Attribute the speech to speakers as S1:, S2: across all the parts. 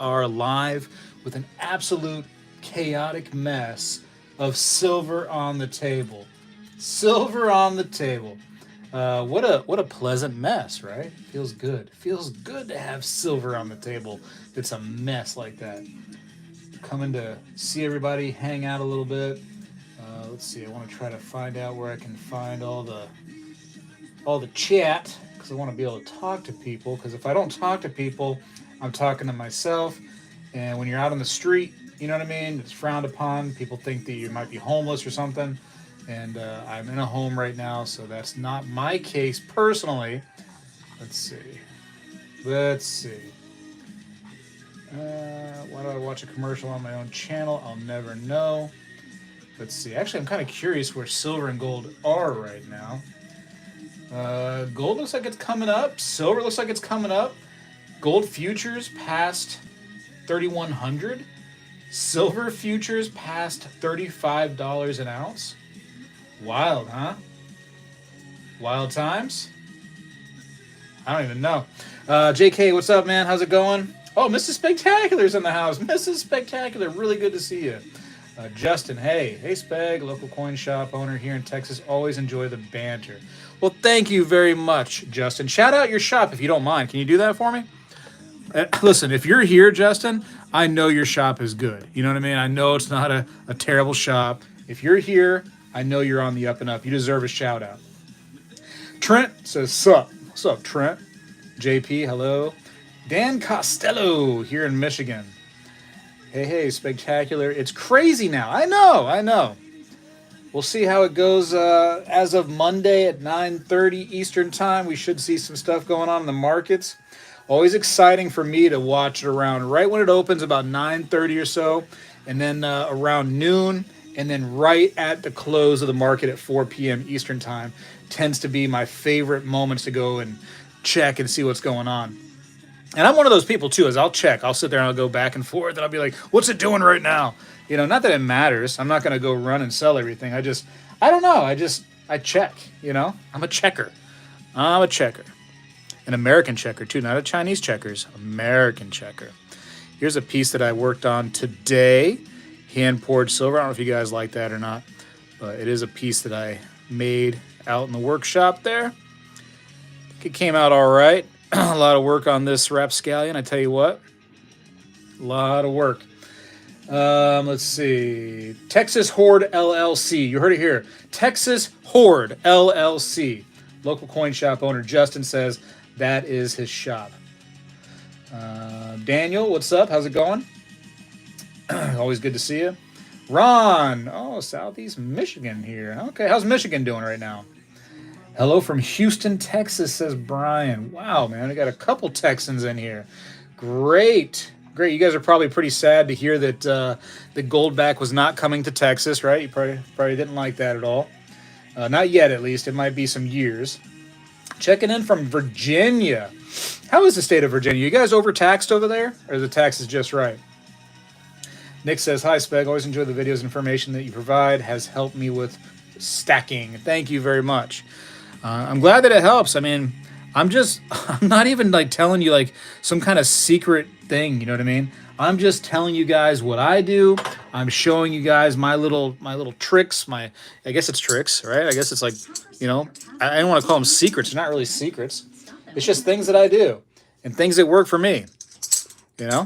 S1: are live with an absolute chaotic mess of silver on the table. Silver on the table. What a pleasant mess, right? Feels good. Feels good to have silver on the table. It's a mess like that. Coming to see everybody, hang out a little bit. Let's see. I want to try to find out where I can find all the chat because I want to be able to talk to people. Because if I don't talk to people, I'm talking to myself. And when you're out on the street, you know what I mean? It's frowned upon. People think that you might be homeless or something. And I'm in a home right now, so that's not my case personally. Let's see. Let's see. Why do I watch a commercial on my own channel? I'll never know. Let's see. Actually, I'm kind of curious where silver and gold are right now. Gold looks like it's coming up. Silver looks like it's coming up. Gold futures past 3,100. Silver futures past $35 an ounce. Wild, huh? Wild times? I don't even know. JK, what's up, man? How's it going? Oh, Mrs. Spectacular's in the house. Mrs. Spectacular, really good to see you. Justin, hey. Hey, Speg, local coin shop owner here in Texas. Always enjoy the banter. Well, thank you very much, Justin. Shout out your shop if you don't mind. Can you do that for me? Listen, if you're here, Justin, I know your shop is good. You know what I mean? I know it's not a terrible shop. If you're here, I know you're on the up and up. You deserve a shout out. Trent says, sup. What's up, Trent? JP, hello. Dan Costello here in Michigan. Hey, Spectacular. It's crazy now. I know. We'll see how it goes. As of Monday at 9:30 Eastern Time, we should see some stuff going on in the markets. Always exciting for me to watch it around right when it opens, about 9:30 or so, and then around noon, and then right at the close of the market at 4 p.m. Eastern Time tends to be my favorite moments to go and check and see what's going on. And I'm one of those people too, as I'll check. I'll sit there and I'll go back and forth and I'll be like, what's it doing right now? You know, not that it matters. I'm not going to go run and sell everything. I don't know. I check, you know. I'm a checker. An American checker too, not a Chinese checkers. American checker. Here's a piece that I worked on today. Hand poured silver. I don't know if you guys like that or not, but it is a piece that I made out in the workshop there. It came out all right. A lot of work on this rapscallion, I tell you what. A lot of work. Let's see. Texas Horde LLC. You heard it here. Texas Horde LLC. Local coin shop owner Justin says that is his shop. Daniel, what's up? How's it going? Always good to see you. Ron. Oh, Southeast Michigan here. Okay, how's Michigan doing right now? Hello from Houston, Texas, says Brian. Wow, man, I got a couple Texans in here. Great. You guys are probably pretty sad to hear that the Goldback was not coming to Texas, right? You probably didn't like that at all. Not yet, at least. It might be some years. Checking in from Virginia. How is the state of Virginia? You guys overtaxed over there? Or are the taxes just right? Nick says, hi, Speg. Always enjoy the videos and information that you provide. Has helped me with stacking. Thank you very much. I'm glad that it helps. I mean, I'm not even like telling you like some kind of secret thing. You know what I mean? I'm just telling you guys what I do. I'm showing you guys my little tricks. I guess it's tricks, right? I guess it's like, you know, I don't want to call them secrets. They're not really secrets. It's just things that I do and things that work for me, you know?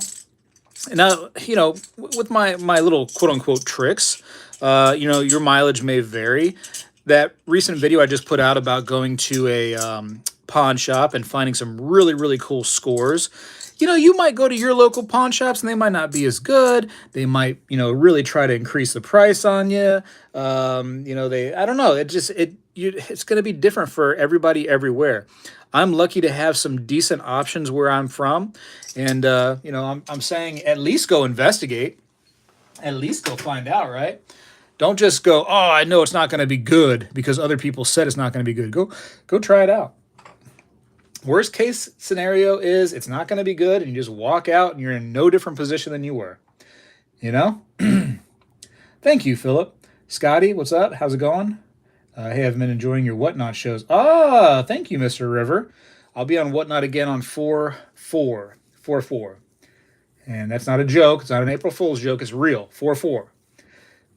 S1: And now, you know, with my little quote unquote tricks, you know, your mileage may vary. That recent video I just put out about going to a pawn shop and finding some really, really cool scores. You know, you might go to your local pawn shops and they might not be as good. They might, you know, really try to increase the price on you. You know, I don't know. It's going to be different for everybody everywhere. I'm lucky to have some decent options where I'm from. And, you know, I'm saying at least go investigate. At least go find out, right? Don't just go, oh, I know it's not going to be good because other people said it's not going to be good. Go try it out. Worst case scenario is it's not going to be good and you just walk out and you're in no different position than you were. You know? Thank you, Philip. Scotty, what's up? How's it going? Hey, I've been enjoying your Whatnot shows. Thank you, Mr. River. I'll be on Whatnot again on 4/4. And that's not a joke. It's not an April Fool's joke. It's real. 4-4.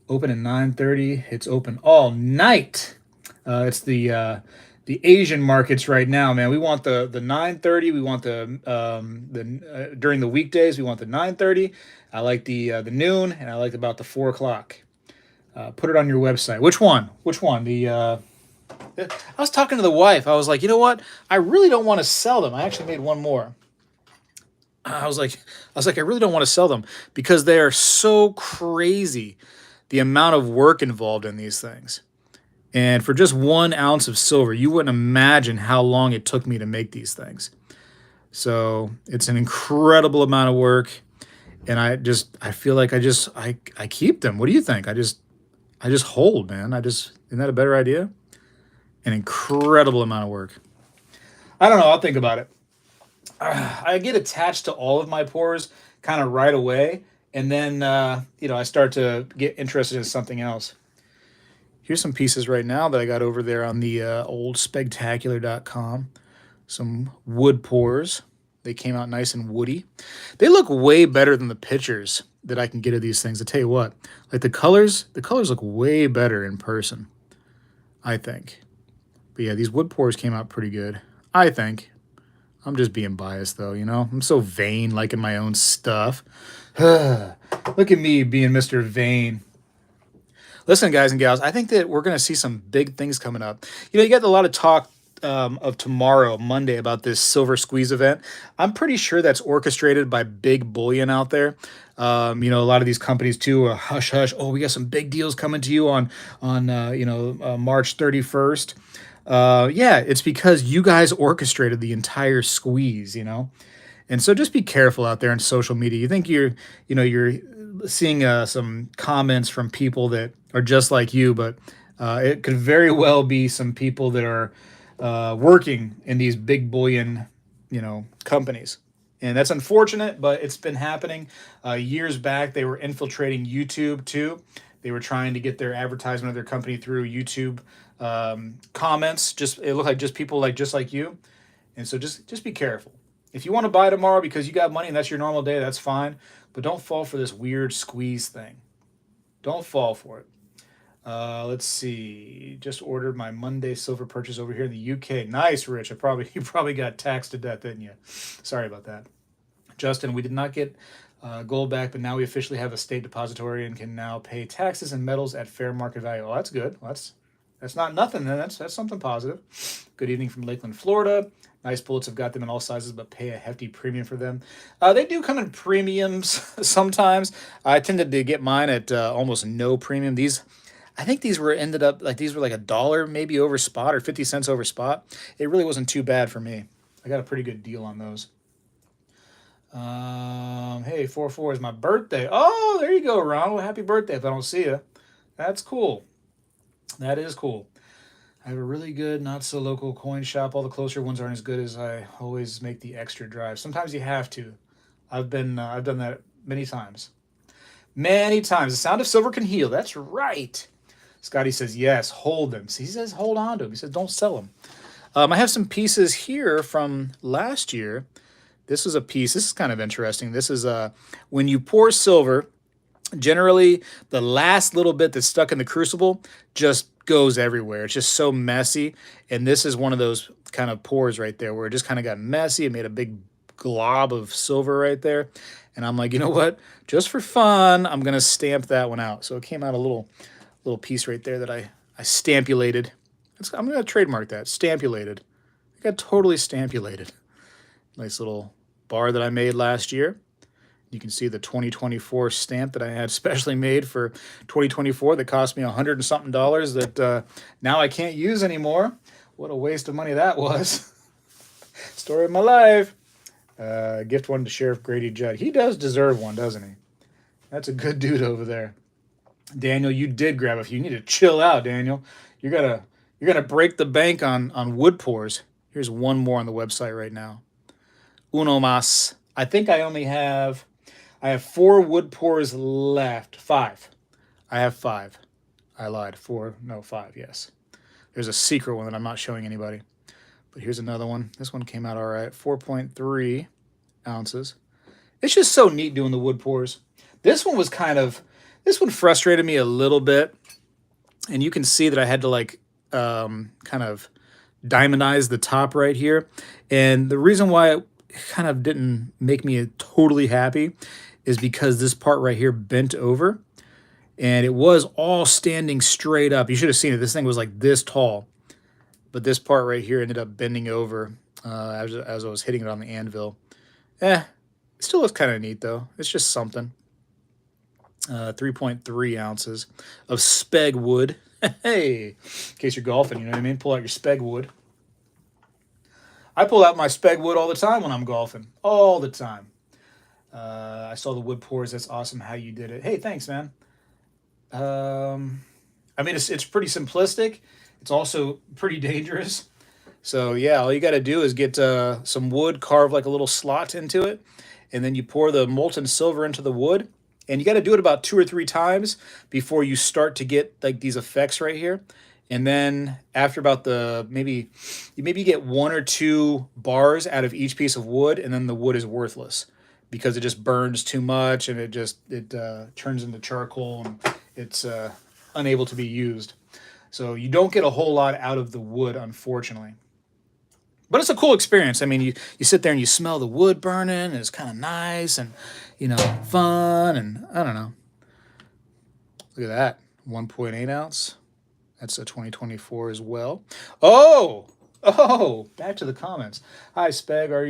S1: Open at 9:30. It's open all night. It's the Asian markets right now, man. We want the 9:30. We want the during the weekdays. We want the 9:30. I like the noon, and I like about the 4 o'clock. Put it on your website. Which one? Which one? I was talking to the wife. I was like, you know what? I really don't want to sell them. I actually made one more. I was like, I really don't want to sell them because they are so crazy. The amount of work involved in these things. And for just 1 ounce of silver, you wouldn't imagine how long it took me to make these things. So it's an incredible amount of work. And I feel like I keep them. What do you think? I just hold, man. Isn't that a better idea? An incredible amount of work. I don't know. I'll think about it. I get attached to all of my pours kind of right away, and then I start to get interested in something else. Here's some pieces right now that I got over there on the old Spegtacular.com. Some wood pours. They came out nice and woody. They look way better than the pictures that I can get of these things. I tell you what, like the colors look way better in person, I think. But yeah, these wood pours came out pretty good, I think. I'm just being biased, though, you know? I'm so vain, liking my own stuff. Look at me being Mr. Vain. Listen, guys and gals, I think that we're going to see some big things coming up. You got a lot of talk of tomorrow, Monday, about this Silver Squeeze event. I'm pretty sure that's orchestrated by Big Bullion out there. A lot of these companies, too, are hush, hush. Oh, we got some big deals coming to you on March 31st. Yeah, it's because you guys orchestrated the entire squeeze. And so just be careful out there on social media. You think you're seeing some comments from people that are just like you, but it could very well be some people that are working in these big bullion, companies. And that's unfortunate, but it's been happening. Years back, they were infiltrating YouTube too. They were trying to get their advertisement of their company through YouTube comments. It looked like just people just like you. And so just be careful. If you want to buy tomorrow because you got money and that's your normal day, that's fine. But don't fall for this weird squeeze thing. Don't fall for it. Let's see. Just ordered my Monday silver purchase over here in the UK. Nice, Rich. You probably got taxed to death, didn't you? Sorry about that. Justin, we did not get gold back, but now we officially have a state depository and can now pay taxes and metals at fair market value. Oh, that's good. That's not nothing then. That's something positive. Good evening from Lakeland, Florida. Nice bullets. Have got them in all sizes, but pay a hefty premium for them. They do come in premiums sometimes. I tended to get mine at almost no premium. I think these were like $1 maybe over spot or 50 cents over spot. It really wasn't too bad for me. I got a pretty good deal on those. Hey, 4/4 is my birthday. Oh, there you go, Ron. Well, happy birthday if I don't see you. That's cool. That is cool. I have a really good, not so local coin shop. All the closer ones aren't as good as I always make the extra drive. Sometimes you have to. I've done that many times. Many times. The sound of silver can heal. That's right. Scotty says, yes, hold them. He says, hold on to them. He says, don't sell them. I have some pieces here from last year. This is a piece. This is kind of interesting. This is when you pour silver, generally the last little bit that's stuck in the crucible just goes everywhere. It's just so messy. And this is one of those kind of pours right there where it just kind of got messy. It made a big glob of silver right there. And I'm like, you know what? Just for fun, I'm going to stamp that one out. So it came out a little piece right there that I stampulated. I'm going to trademark that. Stampulated. It got totally stampulated. Nice little bar that I made last year. You can see the 2024 stamp that I had specially made for 2024 that cost me $100 and something that now I can't use anymore. What a waste of money that was. Story of my life. Gift one to Sheriff Grady Judd. He does deserve one, doesn't he? That's a good dude over there. Daniel, you did grab a few. You need to chill out, Daniel. You're gonna break the bank on wood pours. Here's one more on the website right now. Uno mas. I think I have 4 wood pours left. 5. I have 5. I lied. 4. No, 5. Yes. There's a secret one that I'm not showing anybody. But here's another one. This one came out all right. 4.3 ounces. It's just so neat doing the wood pours. This one was this one frustrated me a little bit. And you can see that I had to like kind of diamondize the top right here. And the reason why it kind of didn't make me totally happy is because this part right here bent over and it was all standing straight up. You should have seen it. This thing was like this tall, but this part right here ended up bending over as I was hitting it on the anvil. It still looks kind of neat though. It's just something. 3.3 ounces of Speg wood. Hey, in case you're golfing, you know what I mean? Pull out your Speg wood. I pull out my Speg wood all the time when I'm golfing. All the time. I saw the wood pours. That's awesome how you did it. Hey, thanks, man. I mean, it's pretty simplistic. It's also pretty dangerous. So, yeah, all you got to do is get some wood, carve like a little slot into it, and then you pour the molten silver into the wood. And you got to do it about 2 or 3 times before you start to get like these effects right here. And then after about maybe you get 1 or 2 bars out of each piece of wood, and then the wood is worthless because it just burns too much and it turns into charcoal and it's unable to be used. So you don't get a whole lot out of the wood, unfortunately. But it's a cool experience. I mean, you sit there and you smell the wood burning, and it's kind of nice and, fun, and I don't know. Look at that, 1.8 ounce. That's a 2024 as well. Oh, back to the comments. Hi, Speg. Are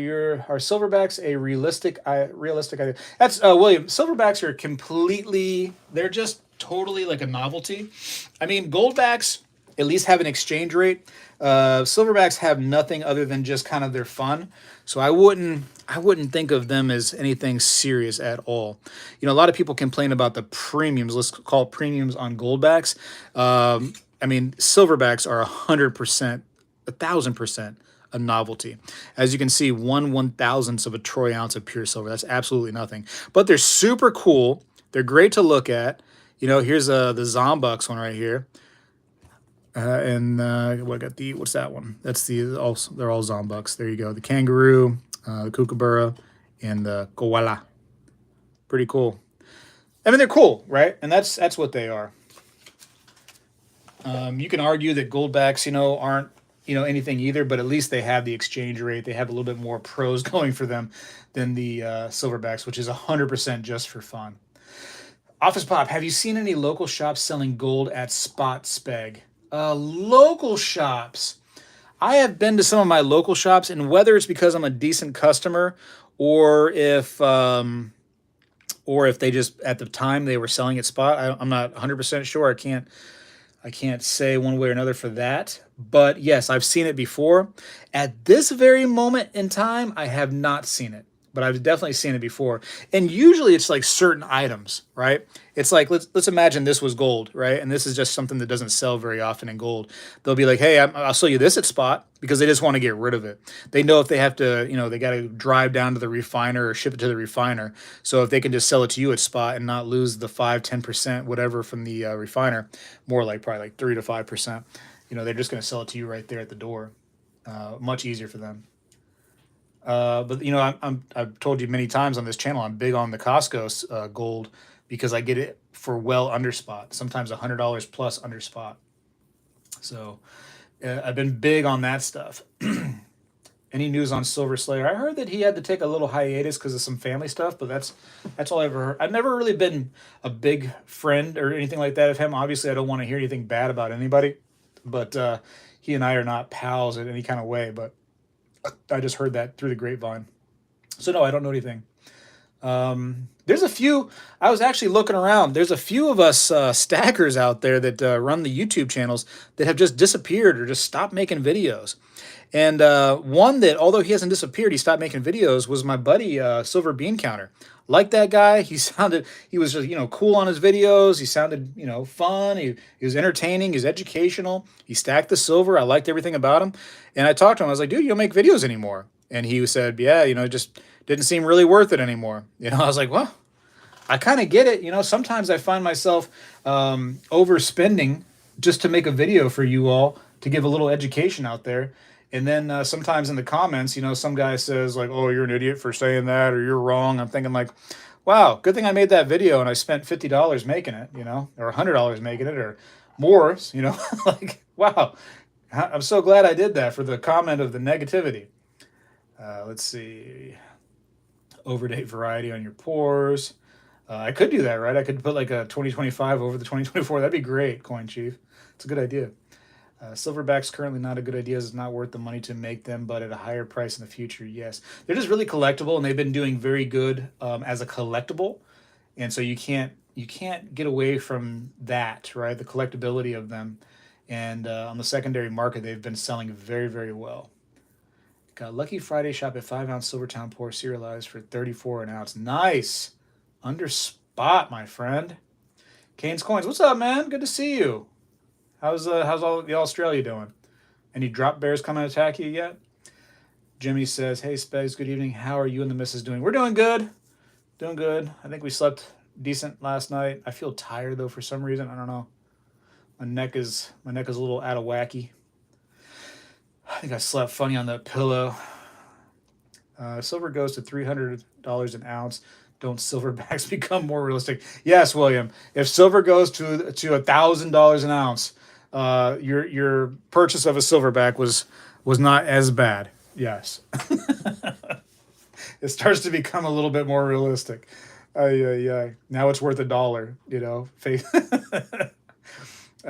S1: silverbacks a realistic idea? That's William. Silverbacks are they're just totally like a novelty. I mean, goldbacks at least have an exchange rate. Silverbacks have nothing other than just kind of their fun. So I wouldn't think of them as anything serious at all. A lot of people complain about the premiums. Let's call it premiums on goldbacks. I mean, silverbacks are 100%, 1,000% a novelty. As you can see, 1/1000th of a troy ounce of pure silver. That's absolutely nothing. But they're super cool. They're great to look at. Here's the Zombucks one right here. What's that one? That's they're all Zombucks. There you go. The kangaroo, the kookaburra, and the koala. Pretty cool. I mean, they're cool, right? And that's what they are. You can argue that goldbacks, aren't, anything either, but at least they have the exchange rate. They have a little bit more pros going for them than the silverbacks, which is 100% just for fun. Office Pop, have you seen any local shops selling gold at spot, Speg? Local shops. I have been to some of my local shops, and whether it's because I'm a decent customer or if they just at the time they were selling at spot, I'm not 100% sure. I can't say one way or another for that. But yes, I've seen it before. At this very moment in time, I have not seen it. But I've definitely seen it before. And usually it's like certain items, right? It's like, let's imagine this was gold, right? And this is just something that doesn't sell very often in gold. They'll be like, hey, I'll sell you this at spot, because they just want to get rid of it. They know if they have to, they got to drive down to the refiner or ship it to the refiner. So if they can just sell it to you at spot and not lose the 5-10%, whatever from the refiner, more like probably like 3 to 5%, they're just going to sell it to you right there at the door. Much easier for them. But I've told you many times on this channel, I'm big on the Costco gold because I get it for well under spot, sometimes $100 plus under spot. So I've been big on that stuff. Any news on Silver Slayer? I heard that he had to take a little hiatus because of some family stuff, but that's all I've ever heard. I've never really been a big friend or anything like that of him. Obviously, I don't want to hear anything bad about anybody, but he and I are not pals in any kind of way, but I just heard that through the grapevine. So no, I don't know anything. There's a few, I was actually looking around. There's a few of us stackers out there that run the YouTube channels that have just disappeared or just stopped making videos. And one that, although he hasn't disappeared, he stopped making videos, was my buddy Silver Bean Counter. Like that guy, he was just, cool on his videos. He sounded, fun. He was entertaining. He was educational. He stacked the silver. I liked everything about him. And I talked to him. I was like, dude, you don't make videos anymore. And he said, yeah, it just didn't seem really worth it anymore. I was like, well, I kind of get it. Sometimes I find myself overspending just to make a video for you all to give a little education out there. And then sometimes in the comments, some guy says like, "Oh, you're an idiot for saying that," or "You're wrong." I'm thinking like, "Wow, good thing I made that video and I spent $50 making it, or $100 making it, or more, like, wow, I'm so glad I did that for the comment of the negativity." Let's see, overdate variety on your pores. I could do that, right? I could put like a 2025 over the 2024. That'd be great, Coin Chief. It's a good idea. Silverback's currently not a good idea. It's not worth the money to make them, but at a higher price in the future, yes. They're just really collectible, and they've been doing very good as a collectible. And so you can't get away from that, right? The collectability of them, and on the secondary market, they've been selling very, very well. Got Lucky Friday shop at 5 ounce Silvertown pour serialized for 34 an ounce. Nice, under spot, my friend. Kane's Coins, what's up, man? Good to see you. How's all the Australia doing? Any drop bears come and attack you yet? Jimmy says, "Hey Specs, good evening. How are you and the missus doing?" We're doing good. Doing good. I think we slept decent last night. I feel tired though for some reason. I don't know. My neck is a little out of wacky. I think I slept funny on that pillow. Silver goes to $300 an ounce. Don't silverbacks become more realistic? Yes, William. If silver goes to $1,000 an ounce, your purchase of a silverback was not as bad. Yes, it starts to become a little bit more realistic. Now it's worth $1.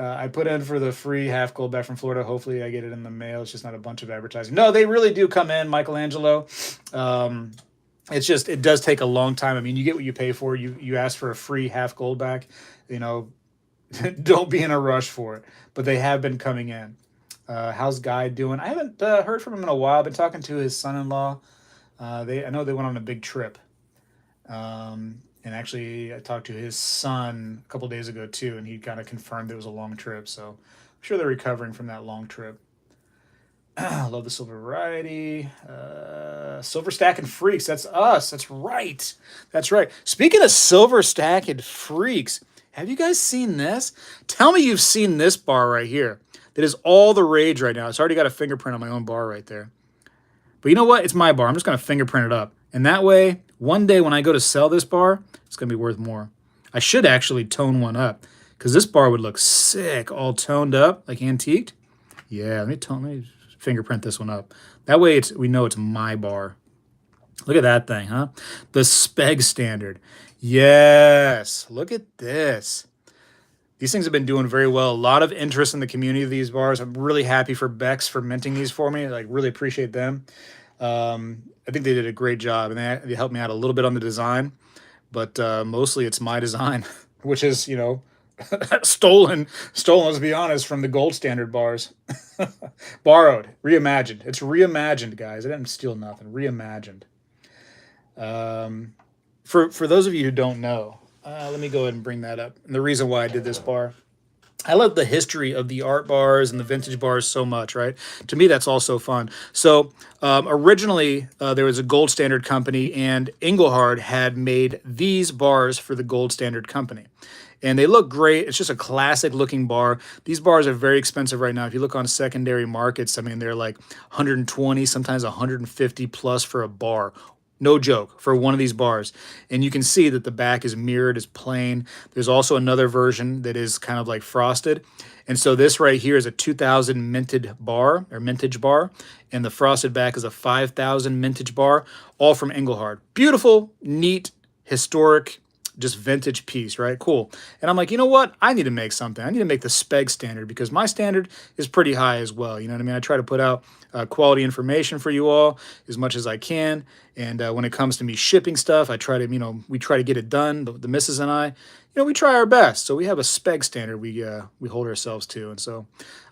S1: I put in for the free half gold back from Florida. Hopefully, I get it in the mail. It's just not a bunch of advertising. No, they really do come in, Michelangelo. It's just, it does take a long time. I mean, you get what you pay for. You ask for a free half gold back. Don't be in a rush for it. But they have been coming in. How's Guy doing? I haven't heard from him in a while. I've been talking to his son-in-law. I know they went on a big trip. And actually, I talked to his son a couple days ago too, and he kind of confirmed it was a long trip. So I'm sure they're recovering from that long trip. Love the silver variety. Silver stacking freaks. That's us. That's right. That's right. Speaking of silver stacking freaks, have you guys seen this? Tell me you've seen this bar right here. That is all the rage right now. It's already got a fingerprint on my own bar right there. But you know what? It's my bar. I'm just going to fingerprint it up. And that way, one day when I go to sell this bar, it's going to be worth more. I should actually tone one up because this bar would look sick, all toned up, like antiqued. Yeah, let me fingerprint this one up. That way we know it's my bar. Look at that thing, huh? The Speg standard. Yes, look at this. These things have been doing very well. A lot of interest in the community of these bars. I'm really happy for Bex for minting these for me. Like, really appreciate them. I think they did a great job, and they helped me out a little bit on the design, but mostly it's my design, which is, stolen, let's be honest, from the gold standard bars. Borrowed, reimagined. It's reimagined, guys. I didn't steal nothing. Reimagined. For those of you who don't know, let me go ahead and bring that up. And the reason why I did this bar, I love the history of the art bars and the vintage bars so much, right? To me, that's also fun. So originally, there was a gold standard company, and Engelhard had made these bars for the gold standard company. And they look great. It's just a classic looking bar. These bars are very expensive right now. If you look on secondary markets, I mean, they're like 120, sometimes 150 plus for a bar. No joke, for one of these bars. And you can see that the back is mirrored, is plain. There's also another version that is kind of like frosted. And so this right here is a 2000 minted bar, or mintage bar. And the frosted back is a 5000 mintage bar, all from Engelhard. Beautiful, neat, historic, just vintage piece, right? Cool. And I'm like, you know what? I need to make something. I need to make the Speg standard because my standard is pretty high as well. You know what I mean? I try to put out quality information for you all as much as I can. And when it comes to me shipping stuff, I try to, we try to get it done. The missus and I, we try our best. So we have a Speg standard we hold ourselves to. And so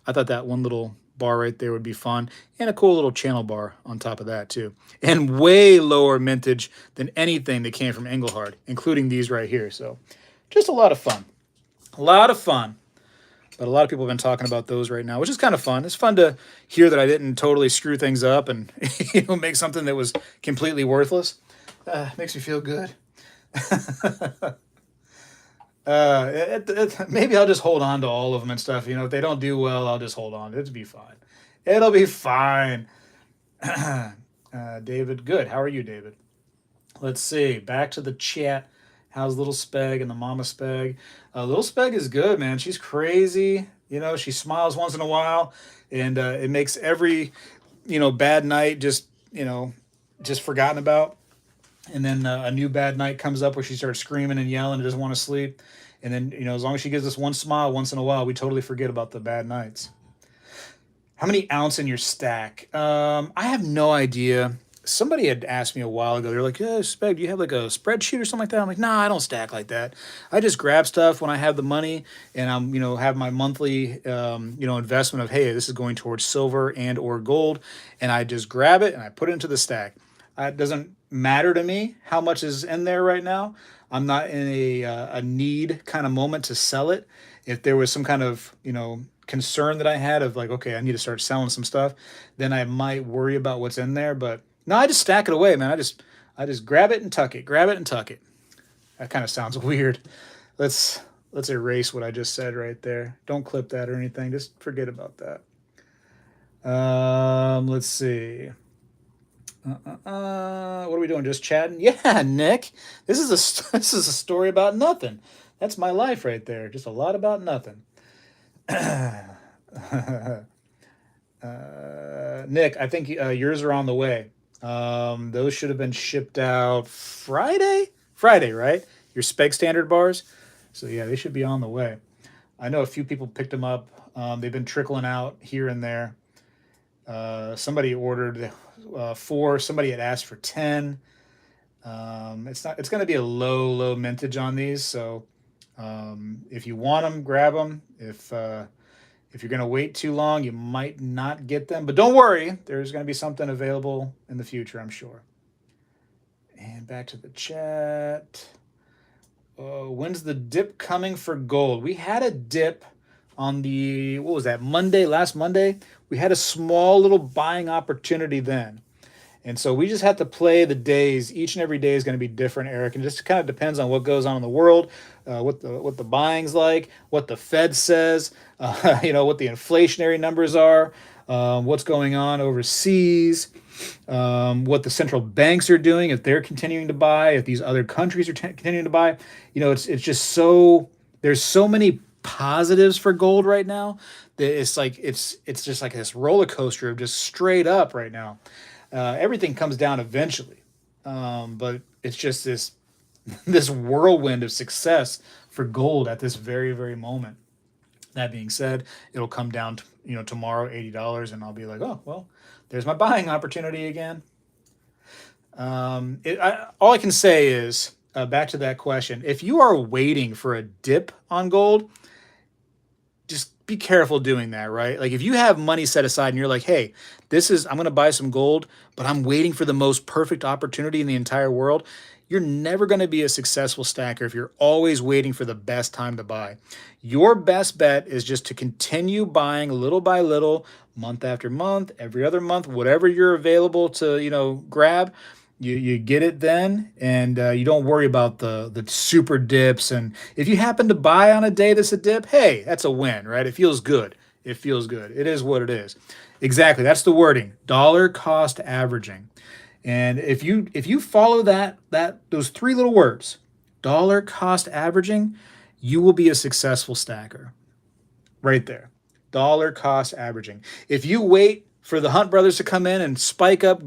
S1: I thought that one little bar right there would be fun, and a cool little channel bar on top of that too, and way lower mintage than anything that came from Engelhard, including these right here. So just a lot of fun, but a lot of people have been talking about those right now, which is kind of fun. It's fun to hear that I didn't totally screw things up and make something that was completely worthless. Makes me feel good. Maybe I'll just hold on to all of them and stuff. If they don't do well, I'll just hold on. It'll be fine. It'll be fine. David, good. How are you, David? Let's see. Back to the chat. How's little Speg and the mama Speg? Little Speg is good, man. She's crazy. You know, she smiles once in a while, and it makes every bad night just just forgotten about. And then a new bad night comes up where she starts screaming and yelling and doesn't want to sleep. And then as long as she gives us one smile once in a while, we totally forget about the bad nights. How many ounce in your stack? I have no idea. Somebody had asked me a while ago. They're like, "Yeah, Spec, do you have like a spreadsheet or something like that?" I'm like, "Nah, I don't stack like that. I just grab stuff when I have the money, and I'm have my monthly investment of, hey, this is going towards silver and or gold, and I just grab it and I put it into the stack. It doesn't matter to me how much is in there right now. I'm not in a need kind of moment to sell it. If there was some kind of concern that I had of like, okay, I need to start selling some stuff, then I might worry about what's in there. But no, I just stack it away, man. I just grab it and tuck it, grab it and tuck it. That kind of sounds weird. Let's let's erase what I just said right there. Don't clip that or anything. Just forget about that. Let's see. What are we doing? Just chatting? Yeah, Nick. This is a this is a story about nothing. That's my life right there. Just a lot about nothing. Nick, I think yours are on the way. Those should have been shipped out Friday. Friday, right? Your Spec standard bars. So yeah, they should be on the way. I know a few people picked them up. They've been trickling out here and there. Somebody ordered four. Somebody had asked for 10. It's not. It's going to be a low mintage on these. So if you want them, grab them. If you're going to wait too long, you might not get them. But don't worry, there's going to be something available in the future, I'm sure. And back to the chat. When's the dip coming for gold? We had a dip on the, what was that, Monday, last Monday? We had a small little buying opportunity then. And so we just have to play the days. Each and every day is going to be different, Eric. And it just kind of depends on what goes on in the world, what the buying's like, what the Fed says, what the inflationary numbers are, what's going on overseas, what the central banks are doing, if they're continuing to buy, if these other countries are continuing to buy. It's just so, there's so many positives for gold right now that it's like it's just like this roller coaster of just straight up right now. Everything comes down eventually, but it's just this whirlwind of success for gold at this very moment. That being said, it'll come down to, tomorrow $80, and I'll be like, oh well, there's my buying opportunity again. All I can say is back to that question: if you are waiting for a dip on gold, just be careful doing that, right? Like if you have money set aside and you're like, hey, I'm going to buy some gold, but I'm waiting for the most perfect opportunity in the entire world. You're never going to be a successful stacker if you're always waiting for the best time to buy. Your best bet is just to continue buying little by little, month after month, every other month, whatever you're available to, grab. You get it then, and you don't worry about the super dips. And if you happen to buy on a day that's a dip, hey, that's a win, right? It feels good. It feels good. It is what it is. Exactly. That's the wording. Dollar cost averaging. And if you follow those three little words, dollar cost averaging, you will be a successful stacker. Right there. Dollar cost averaging. If you wait for the Hunt brothers to come in and spike up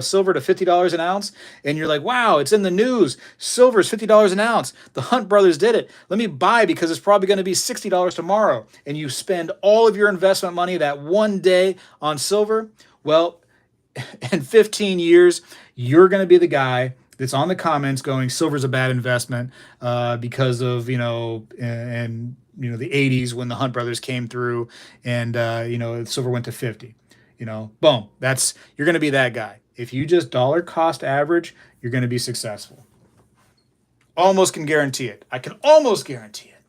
S1: silver to $50 an ounce, and you're like, wow, it's in the news. Silver is $50 an ounce. The Hunt brothers did it. Let me buy because it's probably going to be $60 tomorrow. And you spend all of your investment money that one day on silver. Well, in 15 years, you're going to be the guy that's on the comments going, silver's a bad investment because of, and the 80s when the Hunt brothers came through and, silver went to 50. Boom. You're going to be that guy. If you just dollar cost average, you're going to be successful. Almost can guarantee it. I can almost guarantee it.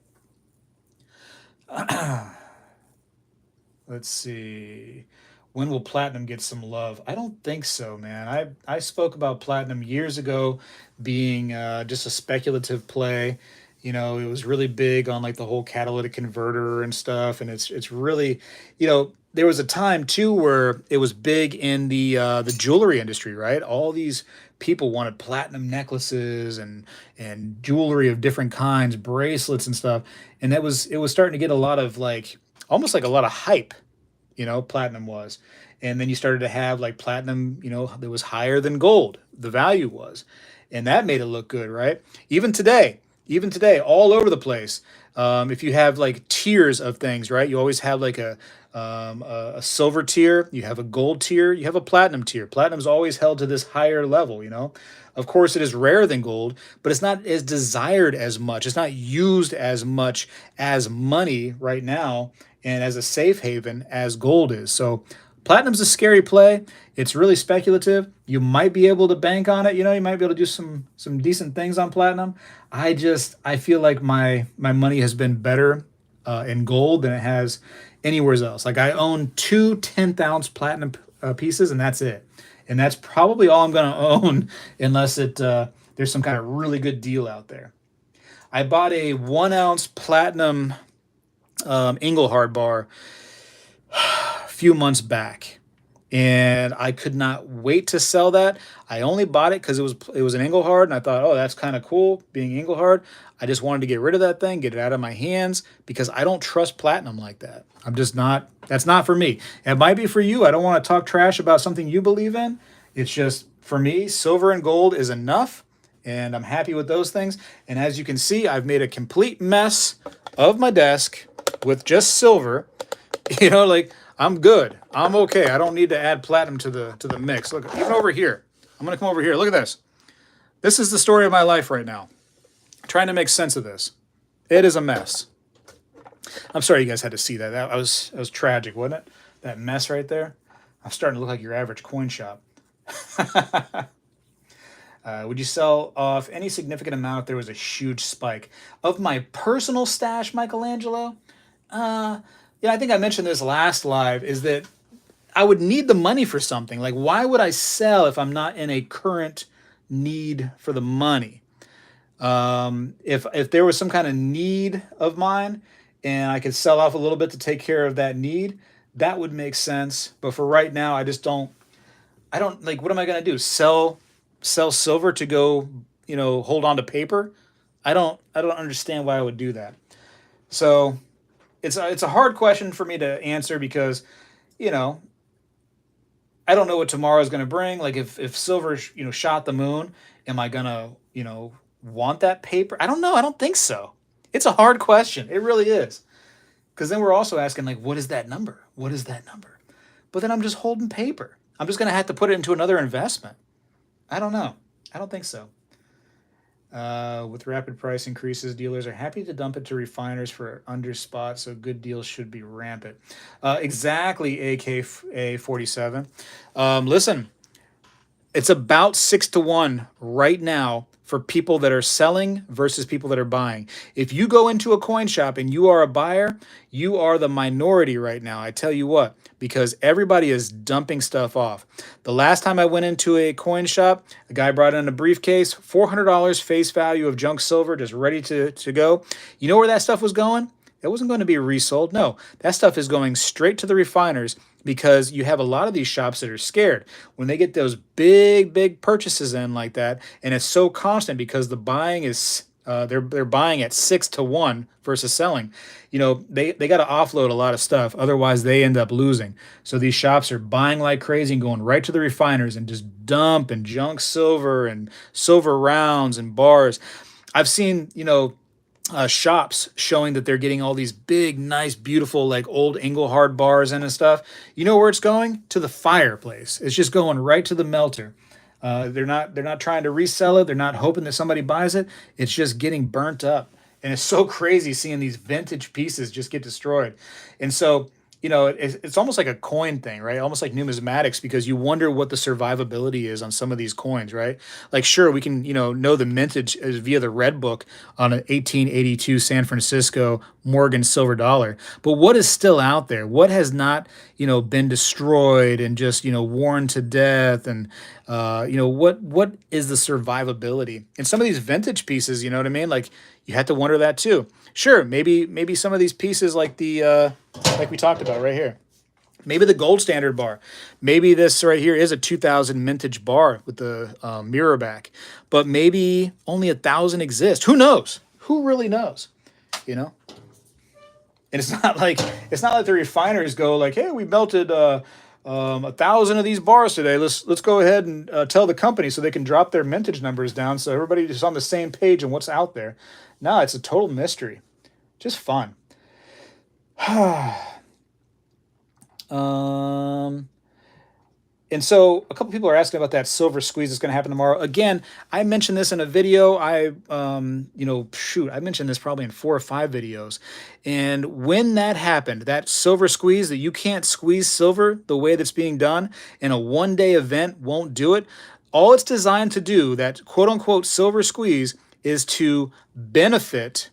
S1: Let's see. When will platinum get some love? I don't think so, man. I spoke about platinum years ago being just a speculative play. It was really big on like the whole catalytic converter and stuff, and it's really, there was a time too where it was big in the jewelry industry, right? All these people wanted platinum necklaces and jewelry of different kinds, bracelets and stuff, and it was starting to get a lot of like almost like a lot of hype, platinum was. And then you started to have like platinum, that was higher than gold, the value was. And that made it look good, right? Even today, all over the place. If you have like tiers of things, right? You always have like a silver tier, you have a gold tier, you have a platinum tier. Platinum's always held to this higher level, Of course, it is rarer than gold, but it's not as desired as much. It's not used as much as money right now and as a safe haven as gold is. So platinum's a scary play. It's really speculative. You might be able to bank on it. You might be able to do some decent things on platinum. I feel like my money has been better in gold than it has anywhere else. Like I own two 10th ounce platinum pieces, and that's it. And that's probably all I'm going to own unless there's some kind of really good deal out there. I bought a 1 ounce platinum Engelhard bar a few months back, and I could not wait to sell that. I only bought it because it was an Engelhard, and I thought, oh, that's kind of cool being Engelhard. I just wanted to get rid of that thing, get it out of my hands, because I don't trust platinum like that. I'm just not. That's not for me. It might be for you. I don't want to talk trash about something you believe in. It's just for me, silver and gold is enough, and I'm happy with those things. And as you can see, I've made a complete mess of my desk with just silver. Like I'm good. I'm okay. I don't need to add platinum to the mix. Look, even over here. I'm gonna come over here. Look at this. This is the story of my life right now. Trying to make sense of this. It is a mess. I'm sorry you guys had to see that. That was tragic, wasn't it? That mess right there. I'm starting to look like your average coin shop. Would you sell off any significant amount if there was a huge spike? Of my personal stash, Michelangelo? I think I mentioned this last live, is that I would need the money for something. Like, why would I sell if I'm not in a current need for the money? If there was some kind of need of mine and I could sell off a little bit to take care of that need, that would make sense. But for right now, I don't like, what am I going to do? Sell silver to go, hold on to paper? I don't understand why I would do that. So it's a hard question for me to answer because, I don't know what tomorrow is going to bring. Like if silver, shot the moon, am I going to, want that paper? I don't know. I don't think so. It's a hard question. It really is. Because then we're also asking, like, what is that number? What is that number? But then I'm just holding paper. I'm just going to have to put it into another investment. I don't know. I don't think so. With rapid price increases, dealers are happy to dump it to refiners for under spot, so good deals should be rampant. Exactly, AK47. Listen, it's about 6-1 right now for people that are selling versus people that are buying. If you go into a coin shop and you are a buyer, you are the minority right now. I tell you what, because everybody is dumping stuff off. The last time I went into a coin shop, a guy brought in a briefcase, $400 face value of junk silver, just ready to go. You know where that stuff was going? It wasn't going to be resold. No, that stuff is going straight to the refiners, because you have a lot of these shops that are scared when they get those big purchases in like that, and it's so constant because the buying is they're buying at 6-1 versus selling. They got to offload a lot of stuff, otherwise they end up losing. So these shops are buying like crazy and going right to the refiners and just dumping junk silver and silver rounds and bars. I've seen shops showing that they're getting all these big, nice, beautiful, like old Engelhard bars in and stuff. You know where it's going? To the fireplace. It's just going right to the melter. They're not trying to resell it. They're not hoping that somebody buys it. It's just getting burnt up. And it's so crazy seeing these vintage pieces just get destroyed. And so, it's almost like a coin thing, right? Almost like numismatics, because you wonder what the survivability is on some of these coins, right? Like, sure, we can, know the mintage is via the red book on an 1882 San Francisco Morgan silver dollar. But what is still out there? What has not, been destroyed and just, worn to death? And, what is the survivability? And some of these vintage pieces, you know what I mean? Like, you have to wonder that too. Sure, maybe some of these pieces like like we talked about right here, Maybe the gold standard bar. Maybe this right here is a 2000 vintage bar with the mirror back. But maybe only 1,000 exist. Who knows? Who really knows? You know? And it's not like the refiners go like, hey, we melted 1,000 of these bars today. Let's go ahead and tell the company so they can drop their mintage numbers down so everybody's just on the same page and what's out there. No, it's a total mystery. Just fun. And so a couple people are asking about that silver squeeze that's going to happen tomorrow. Again, I mentioned this in a video. I mentioned this probably in 4 or 5 videos. And when that happened, that silver squeeze, that you can't squeeze silver the way that's being done, and a one-day event won't do it. All it's designed to do, that quote unquote silver squeeze, is to benefit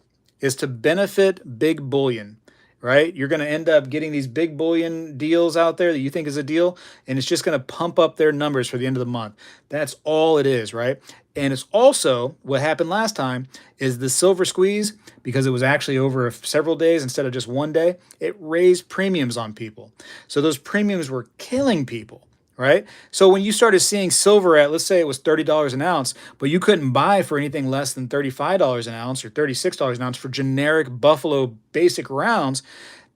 S1: big bullion. Right? You're going to end up getting these big bullion deals out there that you think is a deal, and it's just going to pump up their numbers for the end of the month. That's all it is, right? And it's also what happened last time is the silver squeeze, because it was actually over several days instead of just one day, it raised premiums on people. So those premiums were killing people. Right? So when you started seeing silver at, let's say it was $30 an ounce, but you couldn't buy for anything less than $35 an ounce or $36 an ounce for generic Buffalo basic rounds,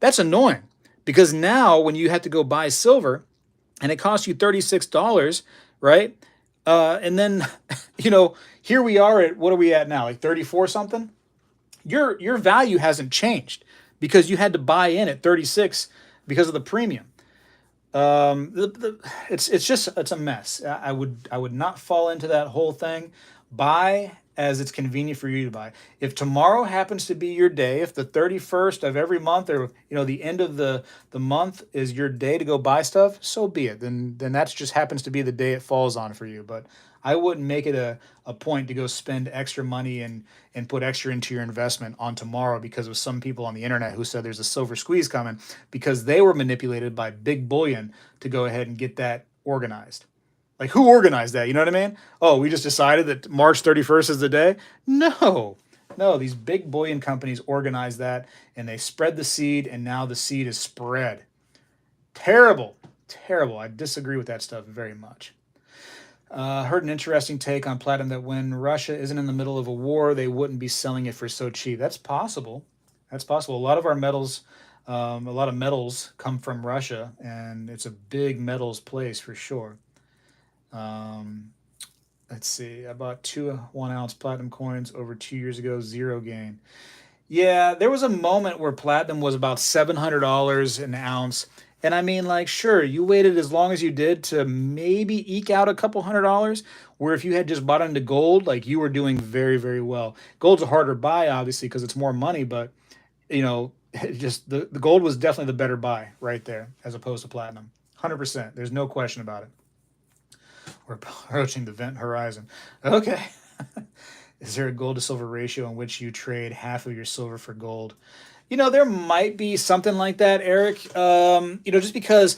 S1: that's annoying. Because now when you have to go buy silver and it costs you $36, right? And then, here we are at, what are we at now? Like 34 something? Your value hasn't changed because you had to buy in at 36 because of the premium. It's a mess. I would not fall into that whole thing. Buy as it's convenient for you to buy. If tomorrow happens to be your day, if the 31st of every month, or the end of the month is your day to go buy stuff, so be it. Then that just happens to be the day it falls on for you. But I wouldn't make it a point to go spend extra money and put extra into your investment on tomorrow because of some people on the internet who said there's a silver squeeze coming, because they were manipulated by big bullion to go ahead and get that organized. Like, who organized that? You know what I mean? Oh, we just decided that March 31st is the day? No, these big bullion companies organized that, and they spread the seed, and now the seed is spread. Terrible. I disagree with that stuff very much. Heard an interesting take on platinum that when Russia isn't in the middle of a war, they wouldn't be selling it for so cheap. That's possible. A lot of our metals, a lot of metals come from Russia, and it's a big metals place for sure. Let's see. I bought 2 1-ounce platinum coins over 2 years ago, zero gain. Yeah, there was a moment where platinum was about $700 an ounce. And I mean, like, sure, you waited as long as you did to maybe eke out a couple $100, where if you had just bought into gold, like, you were doing very, very well. Gold's a harder buy, obviously, because it's more money, but, just the gold was definitely the better buy right there as opposed to platinum. 100%. There's no question about it. We're approaching the event horizon. Okay. Is there a gold to silver ratio in which you trade half of your silver for gold? There might be something like that, Eric. Just because,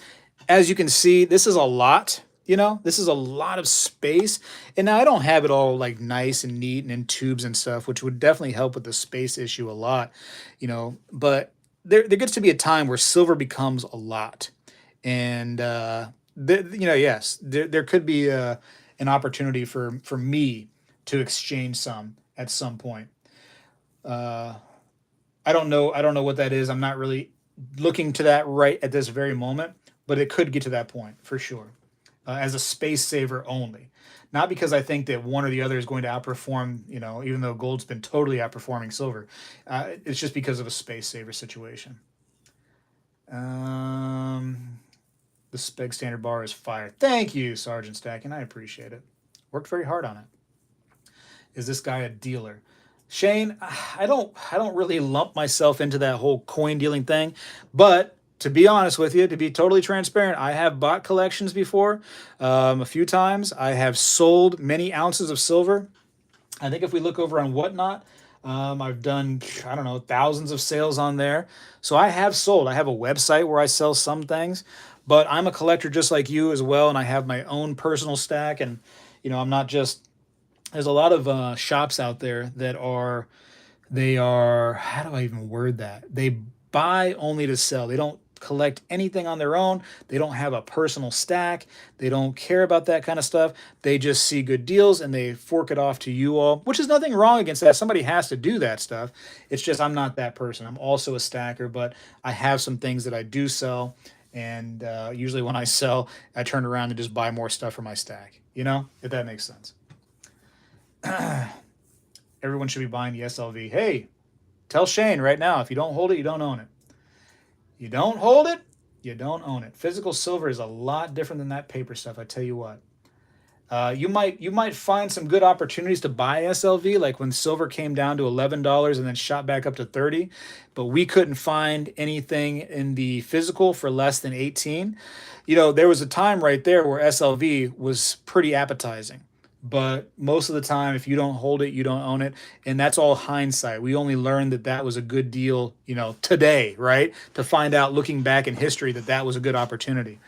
S1: as you can see, this is a lot. This is a lot of space. And now I don't have it all like nice and neat and in tubes and stuff, which would definitely help with the space issue a lot. But there gets to be a time where silver becomes a lot. And, yes, there could be an opportunity for me to exchange some at some point. I don't know what that is. I'm not really looking to that right at this very moment, but it could get to that point for sure, as a space saver only. Not because I think that one or the other is going to outperform, even though gold's been totally outperforming silver. It's just because of a space saver situation. The Spec standard bar is fire. Thank you, Sergeant Stacking. I appreciate it. Worked very hard on it. Is this guy a dealer? Shane, I don't really lump myself into that whole coin dealing thing, but to be honest with you, to be totally transparent, I have bought collections before, a few times. I have sold many ounces of silver. I think if we look over on Whatnot, I've done, thousands of sales on there. So I have sold. I have a website where I sell some things, but I'm a collector just like you as well, and I have my own personal stack, and I'm not just. There's a lot of shops out there that they are, how do I even word that? They buy only to sell. They don't collect anything on their own. They don't have a personal stack. They don't care about that kind of stuff. They just see good deals and they fork it off to you all, which is nothing wrong against that. Somebody has to do that stuff. It's just I'm not that person. I'm also a stacker, but I have some things that I do sell. And usually when I sell, I turn around and just buy more stuff for my stack, you know, if that makes sense. Everyone should be buying the SLV. Hey, tell Shane right now, if you don't hold it, you don't own it. You don't hold it, you don't own it. Physical silver is a lot different than that paper stuff, I tell you what. You might find some good opportunities to buy SLV, like when silver came down to $11 and then shot back up to 30, but we couldn't find anything in the physical for less than 18. You know, there was a time right there where SLV was pretty appetizing. But most of the time, if you don't hold it, you don't own it. And that's all hindsight. We only learned that that was a good deal, you know, today, right? To find out, looking back in history, that that was a good opportunity.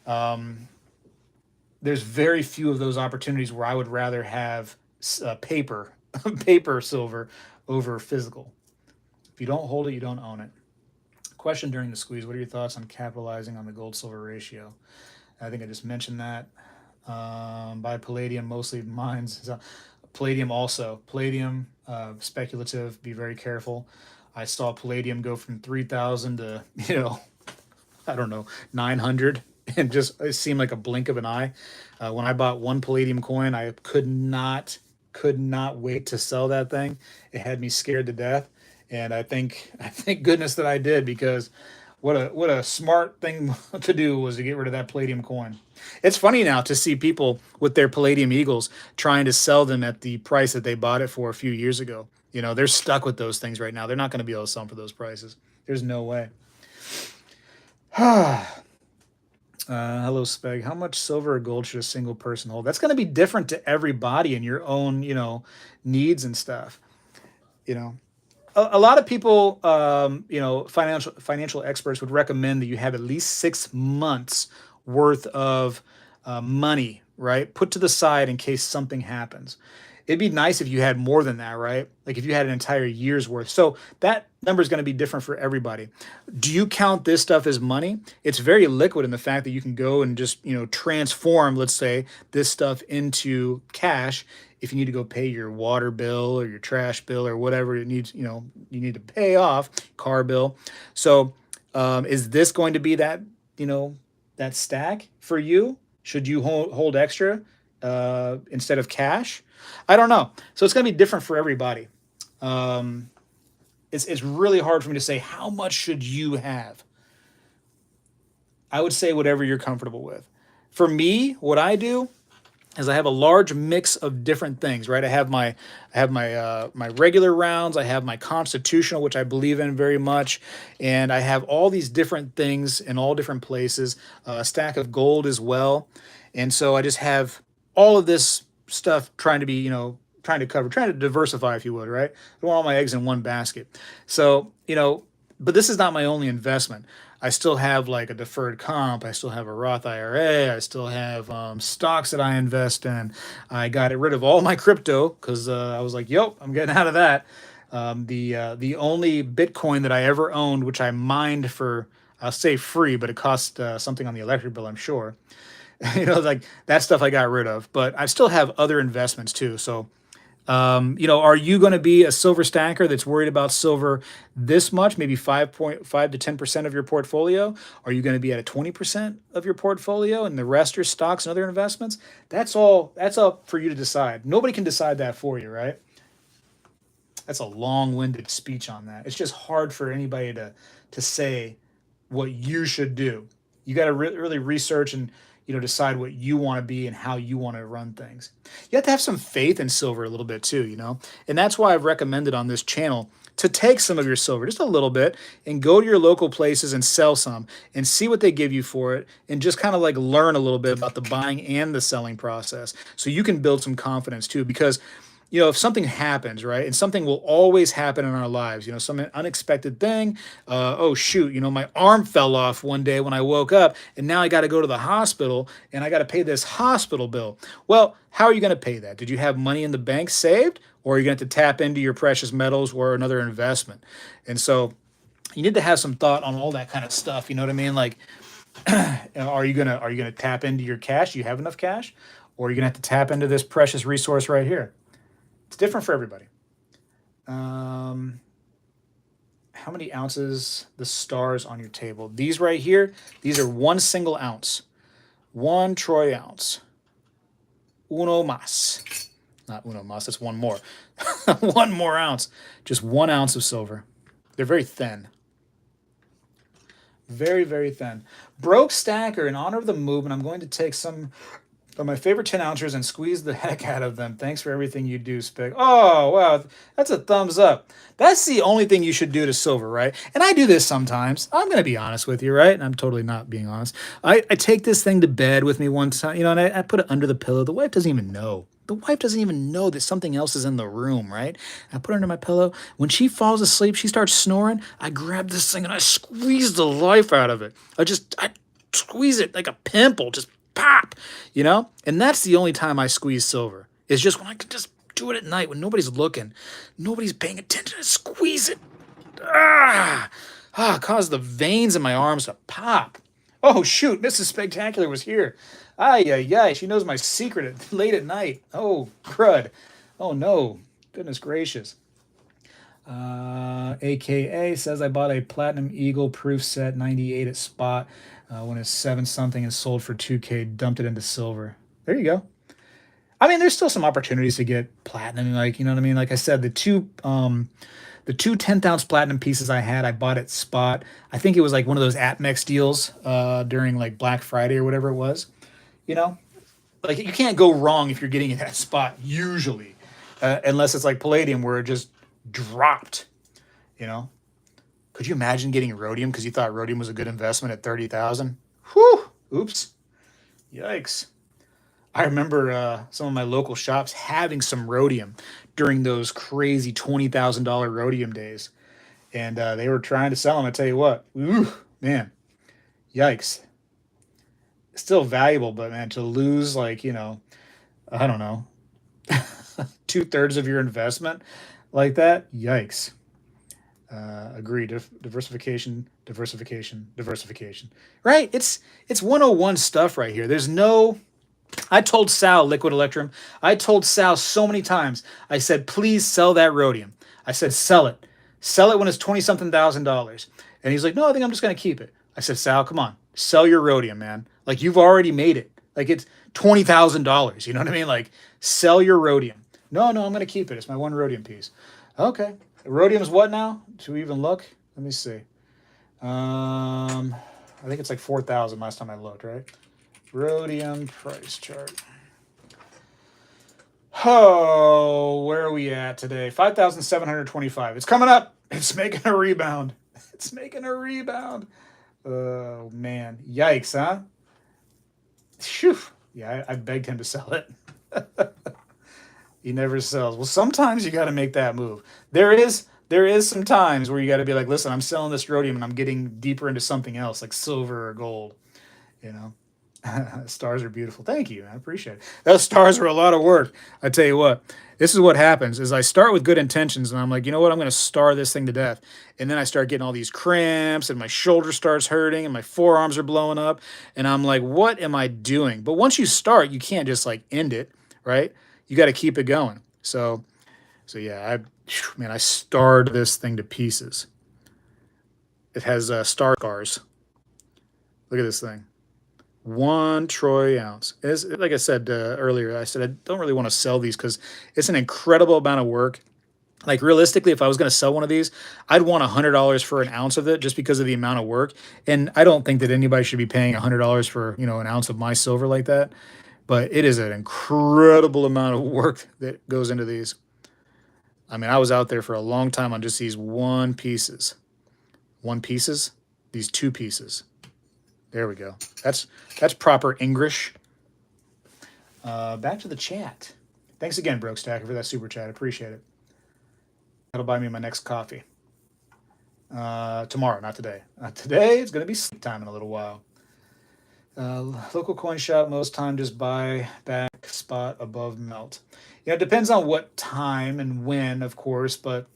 S1: There's very few of those opportunities where I would rather have paper, paper silver over physical. If you don't hold it, you don't own it. Question during the squeeze: what are your thoughts on capitalizing on the gold silver ratio? I think I just mentioned that. Buy palladium, mostly mines. Palladium also. Palladium, speculative, be very careful. I saw palladium go from 3,000 to, you know, I don't know, 900, and just, it seemed like a blink of an eye. When I bought one palladium coin, I could not wait to sell that thing. It had me scared to death. And I thank goodness that I did, because what a smart thing to do was to get rid of that palladium coin. It's funny now to see people with their palladium eagles trying to sell them at the price that they bought it for a few years ago. You know, they're stuck with those things right now. They're not going to be able to sell them for those prices. There's no way. Hello, Speg. How much silver or gold should a single person hold? That's going to be different to everybody and your own, you know, needs and stuff. You know, a lot of people, you know, financial experts would recommend that you have at least 6 months worth of money, right, put to the side in case something happens. It'd be nice if you had more than that, right? Like if you had an entire year's worth. So that number is going to be different for everybody. Do you count this stuff as money? It's very liquid in the fact that you can go and just, you know, transform, let's say, this stuff into cash if you need to go pay your water bill or your trash bill or whatever it needs, you know, you need to pay off, car bill. So is this going to be that, you know, that stack for you? Should you hold extra instead of cash? I don't know. So it's going to be different for everybody. It's really hard for me to say how much should you have. I would say whatever you're comfortable with. For me, what I do is I have a large mix of different things, right? I have my regular rounds, I have my constitutional, which I believe in very much, and I have all these different things in all different places, a stack of gold as well. And so I just have all of this stuff trying to be, you know, trying to diversify, if you would, right? I don't want all my eggs in one basket. So, you know, but this is not my only investment. I still have like a deferred comp. I still have a Roth IRA. I still have stocks that I invest in. I got rid of all my crypto because I was like, "Yo, I'm getting out of that." The only Bitcoin that I ever owned, which I mined for, I'll say free, but it cost something on the electric bill, I'm sure. You know, like that stuff I got rid of. But I still have other investments too. So you know, are you going to be a silver stacker that's worried about silver this much, maybe 5.5 to 10% of your portfolio? Are you going to be at a 20% of your portfolio and the rest are stocks and other investments? That's up for you to decide. Nobody can decide that for you, right? That's a long-winded speech on that. It's just hard for anybody to say what you should do. You got to really research and, you know, decide what you want to be and how you want to run things. You have to have some faith in silver a little bit too, you know? And that's why I've recommended on this channel to take some of your silver, just a little bit, and go to your local places and sell some and see what they give you for it and just kind of like learn a little bit about the buying and the selling process so you can build some confidence too. Because you know, if something happens, right, and something will always happen in our lives, you know, some unexpected thing, oh, shoot, you know, my arm fell off one day when I woke up, and now I got to go to the hospital, and I got to pay this hospital bill. Well, how are you going to pay that? Did you have money in the bank saved, or are you going to have to tap into your precious metals or another investment? And so you need to have some thought on all that kind of stuff. You know what I mean? Like, are you gonna tap into your cash? Do you have enough cash, or are you gonna have to tap into this precious resource right here? It's different for everybody. Um, how many ounces the stars on your table? These right here, these are one single ounce, one troy ounce. Uno mas, not uno mas. That's one more, one more ounce. Just 1 ounce of silver. They're very thin. Very, very thin. Broke Stacker, in honor of the movement, I'm going to take some of my favorite 10 ounces and squeeze the heck out of them. Thanks for everything you do, Spec. Oh, wow. That's a thumbs up. That's the only thing you should do to silver, right? And I do this sometimes. I'm going to be honest with you, right? And I'm totally not being honest. I take this thing to bed with me one time, and I put it under the pillow. The wife doesn't even know. The wife doesn't even know that something else is in the room, right? I put her under my pillow. When she falls asleep, she starts snoring. I grab this thing and I squeeze the life out of it. I squeeze it like a pimple, just pop. And that's the only time I squeeze silver. It's just when I can just do it at night when nobody's looking, nobody's paying attention. I squeeze it. Cause the veins in my arms to pop. Oh shoot, Mrs. Spectacular was here. Ay, ay, ay. She knows my secret late at night. Oh, crud. Oh, no. Goodness gracious. AKA says I bought a Platinum Eagle proof set 98 at spot when it's 7 something and sold for 2K, dumped it into silver. There you go. I mean, there's still some opportunities to get platinum. Like, you know what I mean? Like I said, the two 10th ounce platinum pieces I had, I bought at spot. I think it was like one of those APMEX deals during like Black Friday or whatever it was. You know, like you can't go wrong if you're getting it at spot usually, unless it's like palladium where it just dropped. You know, could you imagine getting rhodium because you thought rhodium was a good investment at 30,000? Whew! Oops! Yikes! I remember some of my local shops having some rhodium during those crazy $20,000 rhodium days, and they were trying to sell them. I tell you what, ooh, man, yikes! Still valuable, but man, to lose like I don't know, 2/3 of your investment like that, yikes. Agree. Diversification, diversification, diversification. Right? It's 101 stuff right here. There's no. I told Sal, Liquid Electrum. I told Sal so many times. I said, please sell that rhodium. I said, sell it when it's 20 something $1,000. And he's like, no, I think I'm just gonna keep it. I said, Sal, come on, sell your rhodium, man. Like you've already made it. Like it's $20,000. You know what I mean? Like sell your rhodium. No, no, I'm gonna keep it. It's my one rhodium piece. Okay. Rhodium's what now? To even look? Let me see. I think it's like 4,000 last time I looked, right? Rhodium price chart. Oh, where are we at today? 5,725. It's coming up. It's making a rebound. It's making a rebound. Oh, man. Yikes, huh? Phew. Yeah, I begged him to sell it. He never sells. Well, sometimes you got to make that move. There is some times where you got to be like, listen, I'm selling this rhodium and I'm getting deeper into something else like silver or gold. You know, stars are beautiful. Thank you. I appreciate it. Those stars are a lot of work. I tell you what, this is what happens is I start with good intentions and I'm like, you know what? I'm going to star this thing to death. And then I start getting all these cramps and my shoulder starts hurting and my forearms are blowing up. And I'm like, what am I doing? But once you start, you can't just like end it, right? You got to keep it going. So yeah, I starred this thing to pieces. It has star scars. Look at this thing. 1 troy ounce. Like I said earlier, I said I don't really want to sell these because it's an incredible amount of work. Like realistically, if I was going to sell one of these, I'd want $100 for an ounce of it just because of the amount of work. And I don't think that anybody should be paying $100 for an ounce of my silver like that. But it is an incredible amount of work that goes into these. I mean, I was out there for a long time on just these one pieces. These 2 pieces. There we go. That's proper English. Back to the chat. Thanks again, Broke Stacker, for that super chat. Appreciate it. That'll buy me my next coffee. Tomorrow, not today. Not today. It's going to be sleep time in a little while. Local coin shop, most time just buy back spot above melt. It depends on what time and when, of course, but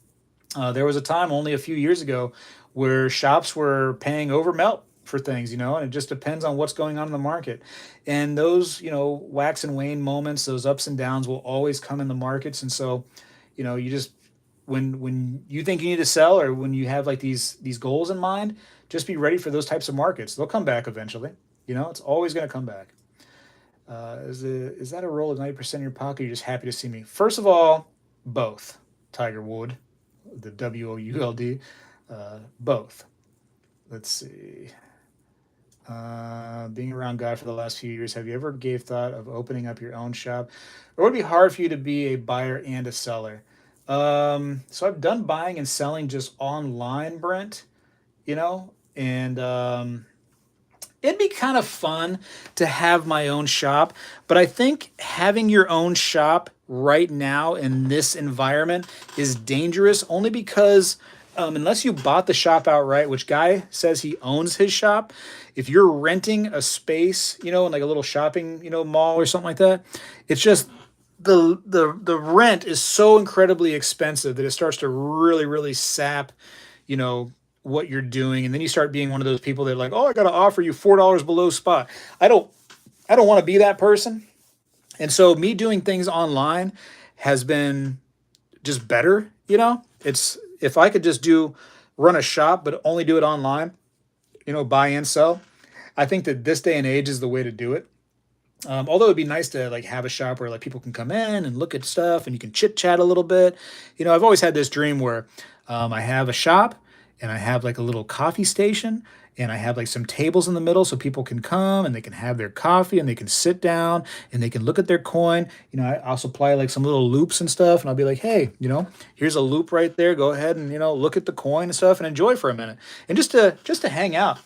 S1: There was a time only a few years ago where shops were paying over melt for things, and it just depends on what's going on in the market. And those, wax and wane moments, those ups and downs will always come in the markets. And so, you just when you think you need to sell or when you have like these goals in mind, just be ready for those types of markets. They'll come back eventually. It's always going to come back. Is that a roll of 90% in your pocket? You're just happy to see me. First of all, both. Tiger Wood, the WOULD, both. Let's see. Being around God for the last few years, have you ever gave thought of opening up your own shop? Or would it be hard for you to be a buyer and a seller? So I've done buying and selling just online, Brent, and it'd be kind of fun to have my own shop, but I think having your own shop right now in this environment is dangerous only because unless you bought the shop outright, which Guy says he owns his shop, if you're renting a space, in like a little shopping, mall or something like that, it's just the rent is so incredibly expensive that it starts to really, really sap, you know, what you're doing. And then you start being one of those people that are like, oh, I got to offer you $4 below spot. I don't I don't want to be that person. And so me doing things online has been just better, It's if I could just do run a shop but only do it online, buy and sell. I think that this day and age is the way to do it. Although it'd be nice to like have a shop where like people can come in and look at stuff and you can chit chat a little bit. I've always had this dream where I have a shop and I have like a little coffee station and I have like some tables in the middle so people can come and they can have their coffee and they can sit down and they can look at their coin. I'll supply like some little loops and stuff and I'll be like, hey, here's a loop right there. Go ahead and look at the coin and stuff and enjoy for a minute and just to hang out,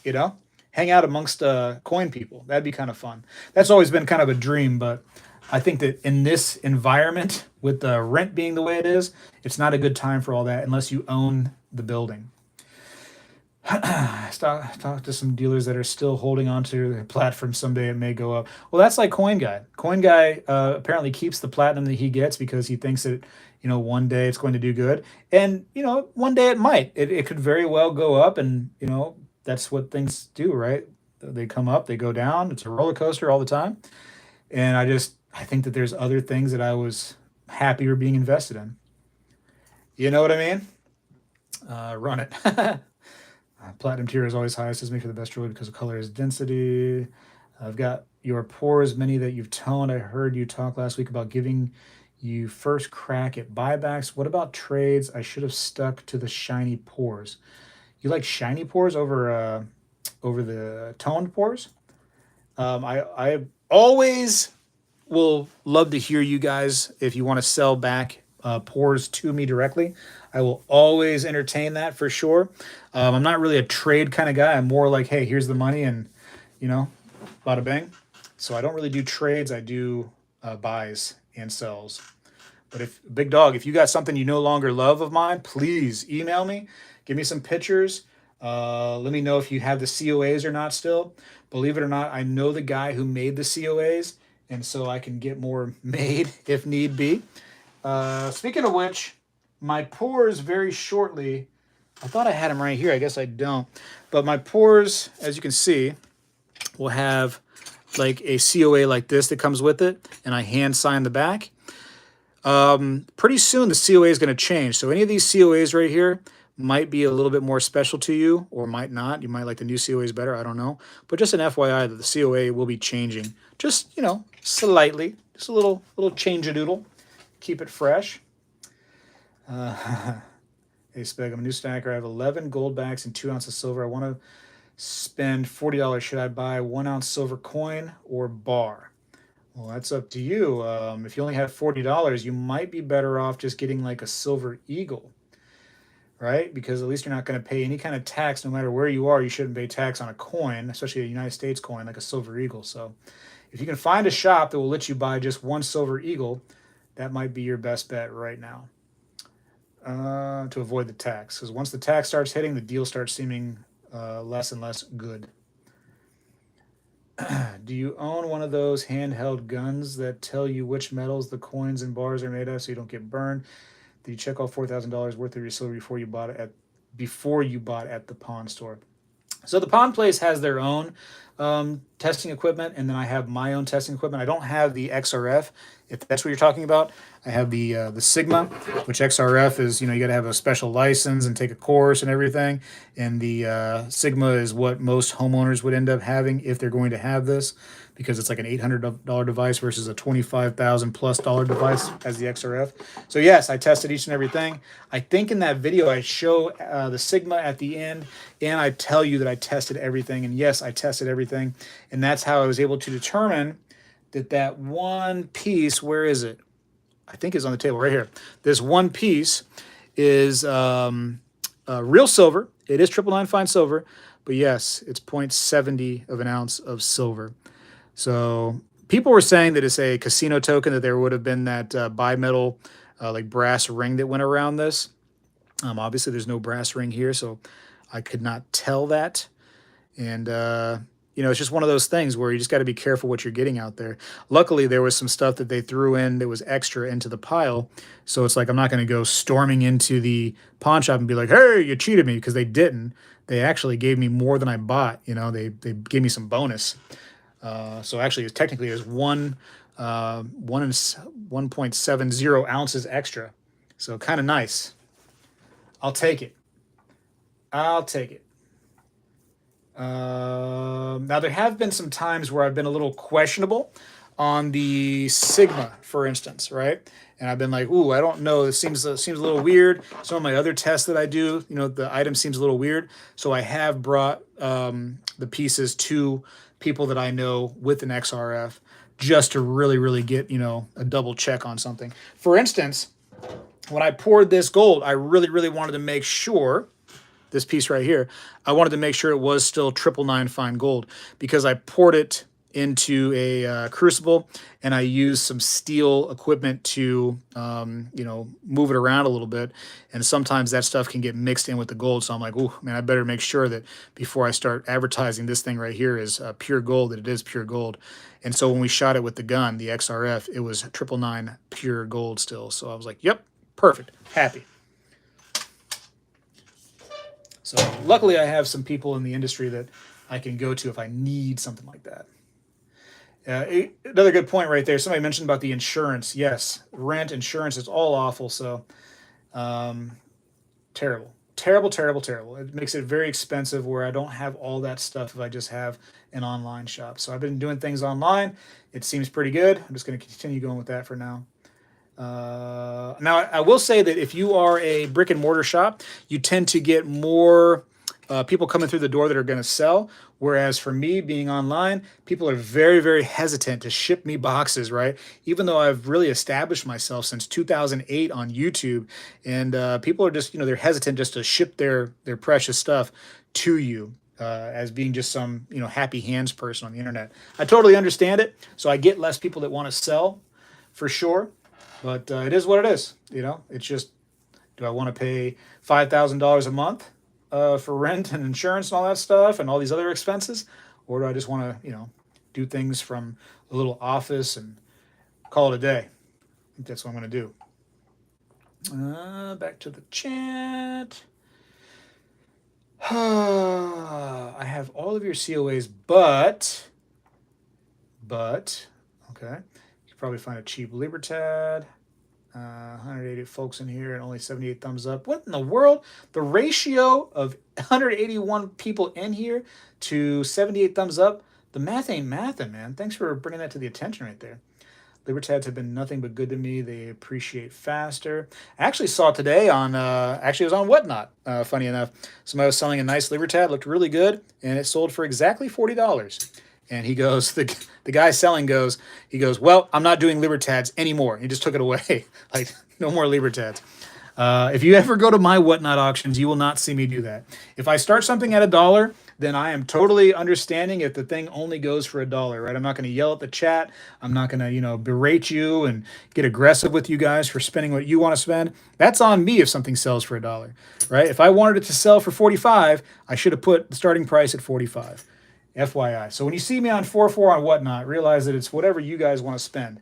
S1: hang out amongst coin people. That'd be kind of fun. That's always been kind of a dream, but I think that in this environment, with the rent being the way it is, it's not a good time for all that unless you own the building. Talk to some dealers that are still holding on to their platform. Someday it may go up. Well, that's like Coin Guy. Coin Guy apparently keeps the platinum that he gets because he thinks that one day it's going to do good, and one day it might. It could very well go up, and that's what things do, right? They come up, they go down. It's a roller coaster all the time, and I think that there's other things that I was happier being invested in. You know what I mean? Run it. Platinum tier is always highest as me for the best jewelry because of color is density. I've got your pores, many that you've toned. I heard you talk last week about giving you first crack at buybacks. What about trades? I should have stuck to the shiny pores. You like shiny pores over the toned pores? I always will love to hear you guys if you want to sell back pores to me directly. I will always entertain that for sure. I'm not really a trade kind of guy. I'm more like, hey, here's the money and, bada bang. So I don't really do trades. I do buys and sells. But if Big Dog, if you got something you no longer love of mine, please email me. Give me some pictures. Let me know if you have the COAs or not still. Believe it or not, I know the guy who made the COAs, and so I can get more made if need be. Speaking of which, my pores very shortly, I thought I had them right here. I guess I don't. But my pores, as you can see, will have like a COA like this that comes with it, and I hand sign the back. Pretty soon the COA is going to change. So any of these COAs right here might be a little bit more special to you or might not. You might like the new COAs better. I don't know. But just an FYI that the COA will be changing. Just, slightly. Just a little change-a-doodle. Keep it fresh. Hey, Spec, I'm a new stacker. I have 11 gold backs and 2 ounces of silver. I want to spend $40. Should I buy 1 ounce silver coin or bar? Well, that's up to you. If you only have $40, you might be better off just getting like a silver eagle, right? Because at least you're not going to pay any kind of tax no matter where you are. You shouldn't pay tax on a coin, especially a United States coin like a silver eagle. So if you can find a shop that will let you buy just one silver eagle, that might be your best bet right now to avoid the tax. Because once the tax starts hitting, the deal starts seeming less and less good. Do you own one of those handheld guns that tell you which metals the coins and bars are made of so you don't get burned? Did you check all $4,000 worth of your silver before you bought at the pawn store? So the pawn place has their own testing equipment, and then I have my own testing equipment. I don't have the XRF, if that's what you're talking about. I have the Sigma, which XRF is, you got to have a special license and take a course and everything. And the Sigma is what most homeowners would end up having if they're going to have this, because it's like an $800 device versus a $25,000+ device as the XRF. So yes, I tested each and everything. I think in that video I show the Sigma at the end, and I tell you that I tested everything. And yes, I tested everything, and that's how I was able to determine that one piece, where is it? I think it's on the table right here. This one piece is real silver. It is 999 fine silver, but yes, it's 0.70 of an ounce of silver. So people were saying that it's a casino token, that there would have been that bimetal like brass ring that went around this. Obviously, there's no brass ring here, so I could not tell that. And it's just one of those things where you just got to be careful what you're getting out there. Luckily, there was some stuff that they threw in that was extra into the pile. So it's like, I'm not going to go storming into the pawn shop and be like, hey, you cheated me, because they didn't. They actually gave me more than I bought. They gave me some bonus. So actually, technically, it was 1.70 ounces extra. So kind of nice. I'll take it. Now, there have been some times where I've been a little questionable on the Sigma, for instance, right? And I've been like, ooh, I don't know. It seems a little weird. Some of my other tests that I do, the item seems a little weird. So I have brought the pieces to people that I know with an XRF just to really, really get, a double check on something. For instance, when I poured this gold, I really, really wanted to make sure, this piece right here, I wanted to make sure it was still 999 fine gold, because I poured it into a crucible, and I used some steel equipment to, move it around a little bit. And sometimes that stuff can get mixed in with the gold. So I'm like, oh man, I better make sure that before I start advertising this thing right here is pure gold, that it is pure gold. And so when we shot it with the gun, the XRF, it was 999 pure gold still. So I was like, yep, perfect, happy. So luckily I have some people in the industry that I can go to if I need something like that. Another good point right there. Somebody mentioned about the insurance. Yes, rent, insurance is all awful. So terrible. It makes it very expensive where I don't have all that stuff if I just have an online shop. So I've been doing things online. It seems pretty good. I'm just going to continue going with that for now. Now, I will say that if you are a brick and mortar shop, you tend to get more people coming through the door that are going to sell. Whereas for me, being online, people are very, very hesitant to ship me boxes, right? Even though I've really established myself since 2008 on YouTube, and people are just, they're hesitant just to ship their precious stuff to you as being just some, happy hands person on the internet. I totally understand it. So I get less people that want to sell for sure. But it is what it is, It's just, do I want to pay $5,000 a month for rent and insurance and all that stuff and all these other expenses? Or do I just want to, do things from a little office and call it a day? I think that's what I'm going to do. Back to the chat. I have all of your COAs, but, okay. Probably find a cheap Libertad. 180 folks in here and only 78 thumbs up. What in the world? The ratio of 181 people in here to 78 thumbs up, the math ain't mathin', man. Thanks for bringing that to the attention right there. Libertads have been nothing but good to me. They appreciate faster. I actually saw today on, it was on Whatnot, funny enough. Somebody was selling a nice Libertad, looked really good, and it sold for exactly $40. And he goes, the guy selling goes, well, I'm not doing Libertads anymore. He just took it away. Like, no more Libertads. If you ever go to my Whatnot auctions, you will not see me do that. If I start something at $1, then I am totally understanding if the thing only goes for $1, right? I'm not going to yell at the chat. I'm not going to, berate you and get aggressive with you guys for spending what you want to spend. That's on me if something sells for $1, right? If I wanted it to sell for $45, I should have put the starting price at $45. FYI. So when you see me on 4.4 on Whatnot, realize that it's whatever you guys want to spend.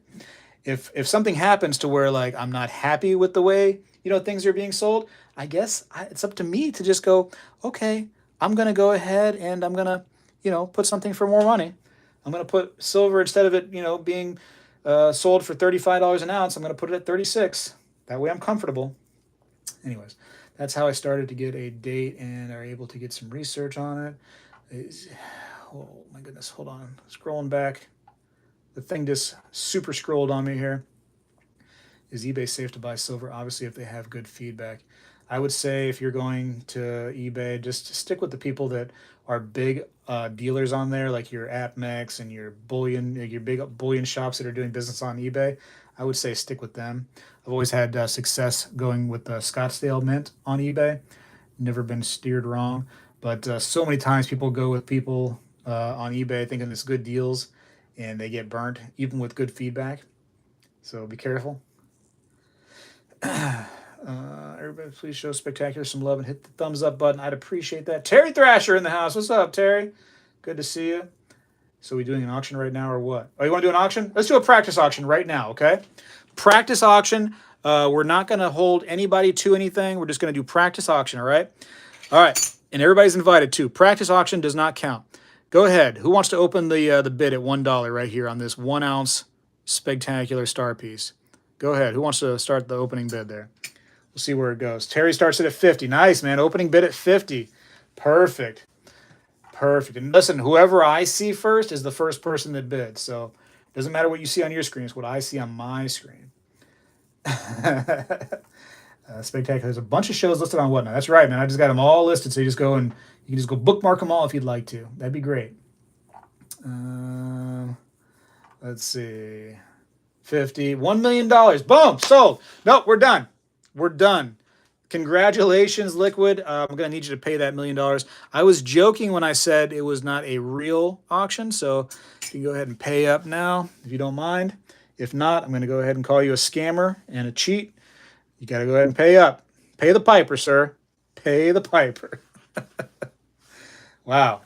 S1: If something happens to where, like, I'm not happy with the way things are being sold, I guess it's up to me to just go, okay, I'm going to go ahead and I'm going to, put something for more money. I'm going to put silver instead of it, being sold for $35 an ounce. I'm going to put it at 36. That way I'm comfortable. Anyways, that's how I started to get a date and are able to get some research on it. Oh my goodness, hold on. Scrolling back. The thing just super scrolled on me here. Is eBay safe to buy silver? Obviously, if they have good feedback. I would say if you're going to eBay, just stick with the people that are big dealers on there, like your AppMex and your bullion, your big bullion shops that are doing business on eBay. I would say stick with them. I've always had success going with Scottsdale Mint on eBay. Never been steered wrong. But so many times people go with people on eBay thinking it's good deals, and they get burnt, even with good feedback. So be careful. Everybody, please show Spectacular some love and hit the thumbs up button. I'd appreciate that. Terry Thrasher in the house. What's up, Terry? Good to see you. So we doing an auction right now or what? Oh, you want to do an auction? Let's do a practice auction right now, okay? Practice auction. We're not going to hold anybody to anything. We're just going to do practice auction, all right? All right, and everybody's invited too. Practice auction does not count. Go ahead. Who wants to open the bid at $1 right here on this 1 ounce Spectacular star piece? Go ahead. Who wants to start the opening bid there? We'll see where it goes. Terry starts it at 50. Nice, man. Opening bid at 50. Perfect. Perfect. And listen, whoever I see first is the first person that bids. So it doesn't matter what you see on your screen. It's what I see on my screen. Spectacular. There's a bunch of shows listed on Whatnot. That's right, man. I just got them all listed. So you just go and you can just go bookmark them all if you'd like to. That'd be great. Let's see. 50. $1 million. Boom. Sold. Nope, we're done. We're done. Congratulations, Liquid. I'm going to need you to pay that $1 million. I was joking when I said it was not a real auction, so you can go ahead and pay up now if you don't mind. If not, I'm going to go ahead and call you a scammer and a cheat. You got to go ahead and pay up. Pay the piper, sir. Pay the piper. Wow.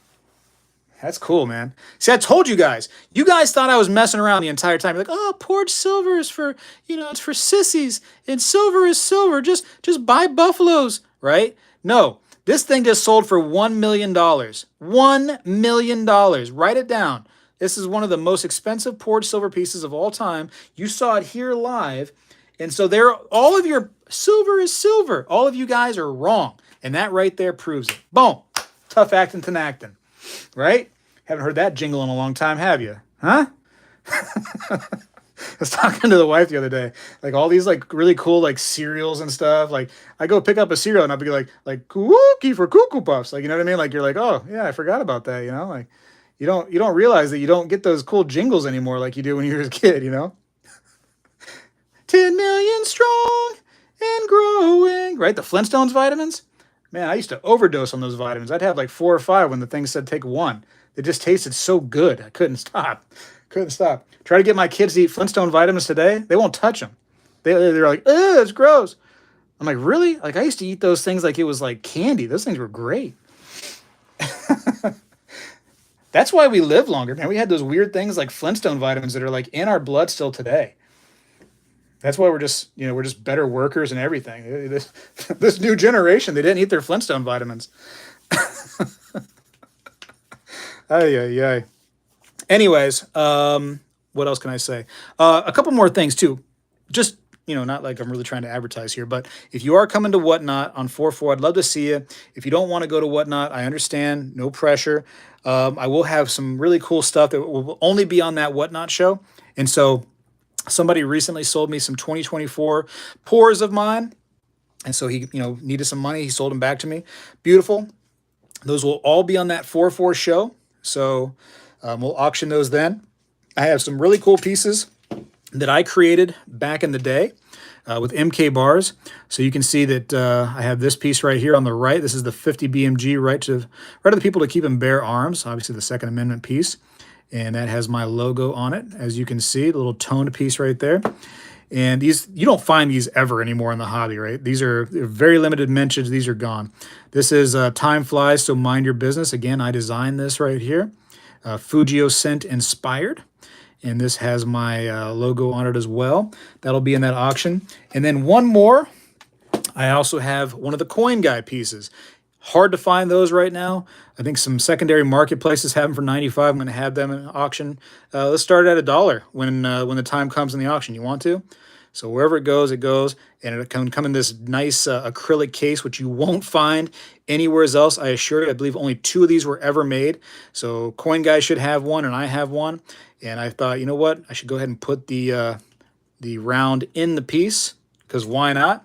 S1: That's cool, man. See, I told you guys. You guys thought I was messing around the entire time. You're like, oh, poured silver is for, it's for sissies, and silver is silver. Just buy buffaloes, right? No, this thing just sold for $1 million. $1 million. Write it down. This is one of the most expensive poured silver pieces of all time. You saw it here live. And so all of your silver is silver. All of you guys are wrong. And that right there proves it. Boom. Tough acting, tenactin'. Right? Haven't heard that jingle in a long time, have you? Huh? I was talking to the wife the other day. Like all these like really cool like cereals and stuff. Like I go pick up a cereal and I'll be like cookie for Cuckoo Puffs. Like, you know what I mean? Like you're like, oh yeah, I forgot about that, Like you don't realize that you don't get those cool jingles anymore like you do when you were a kid, 10 million strong and growing. Right? The Flintstones vitamins. Man, I used to overdose on those vitamins. I'd have like 4 or 5 when the thing said take 1. They just tasted so good. I couldn't stop. Couldn't stop. Try to get my kids to eat Flintstone vitamins today. They won't touch them. They're like, ugh, it's gross. I'm like, really? Like I used to eat those things like it was like candy. Those things were great. That's why we live longer, man. We had those weird things like Flintstone vitamins that are like in our blood still today. That's why we're just, we're just better workers and everything. This new generation, they didn't eat their Flintstone vitamins. Ay, ay, ay. Anyways, what else can I say? A couple more things too. Just, not like I'm really trying to advertise here, but if you are coming to Whatnot on 4/4, I'd love to see you. If you don't want to go to Whatnot, I understand. No pressure. I will have some really cool stuff that will only be on that Whatnot show. And so somebody recently sold me some 2024 pours of mine. And so he, needed some money. He sold them back to me. Beautiful. Those will all be on that 4/4 show. So we'll auction those then. I have some really cool pieces that I created back in the day with MK bars. So you can see that I have this piece right here on the right. This is the 50 BMG right to the people to keep them bare arms. Obviously the Second Amendment piece. And that has my logo on it, as you can see, the little toned piece right there. And these, you don't find these ever anymore in the hobby, right? They're very limited mentions. These are gone. This is Time Flies, so mind your business. Again, I designed this right here. Fujio Scent inspired. And this has my logo on it as well. That'll be in that auction. And then one more I also have one of the coin guy pieces. Hard to find those right now. I think some secondary marketplaces have them for 95. I'm going to have them in auction. Let's start at $1 when the time comes in the auction. You want to? So wherever it goes, and it can come in this nice acrylic case, which you won't find anywhere else. I assure you, I believe only 2 of these were ever made. So Coin Guy should have one, and I have one. And I thought, you know what? I should go ahead and put the round in the piece, because why not?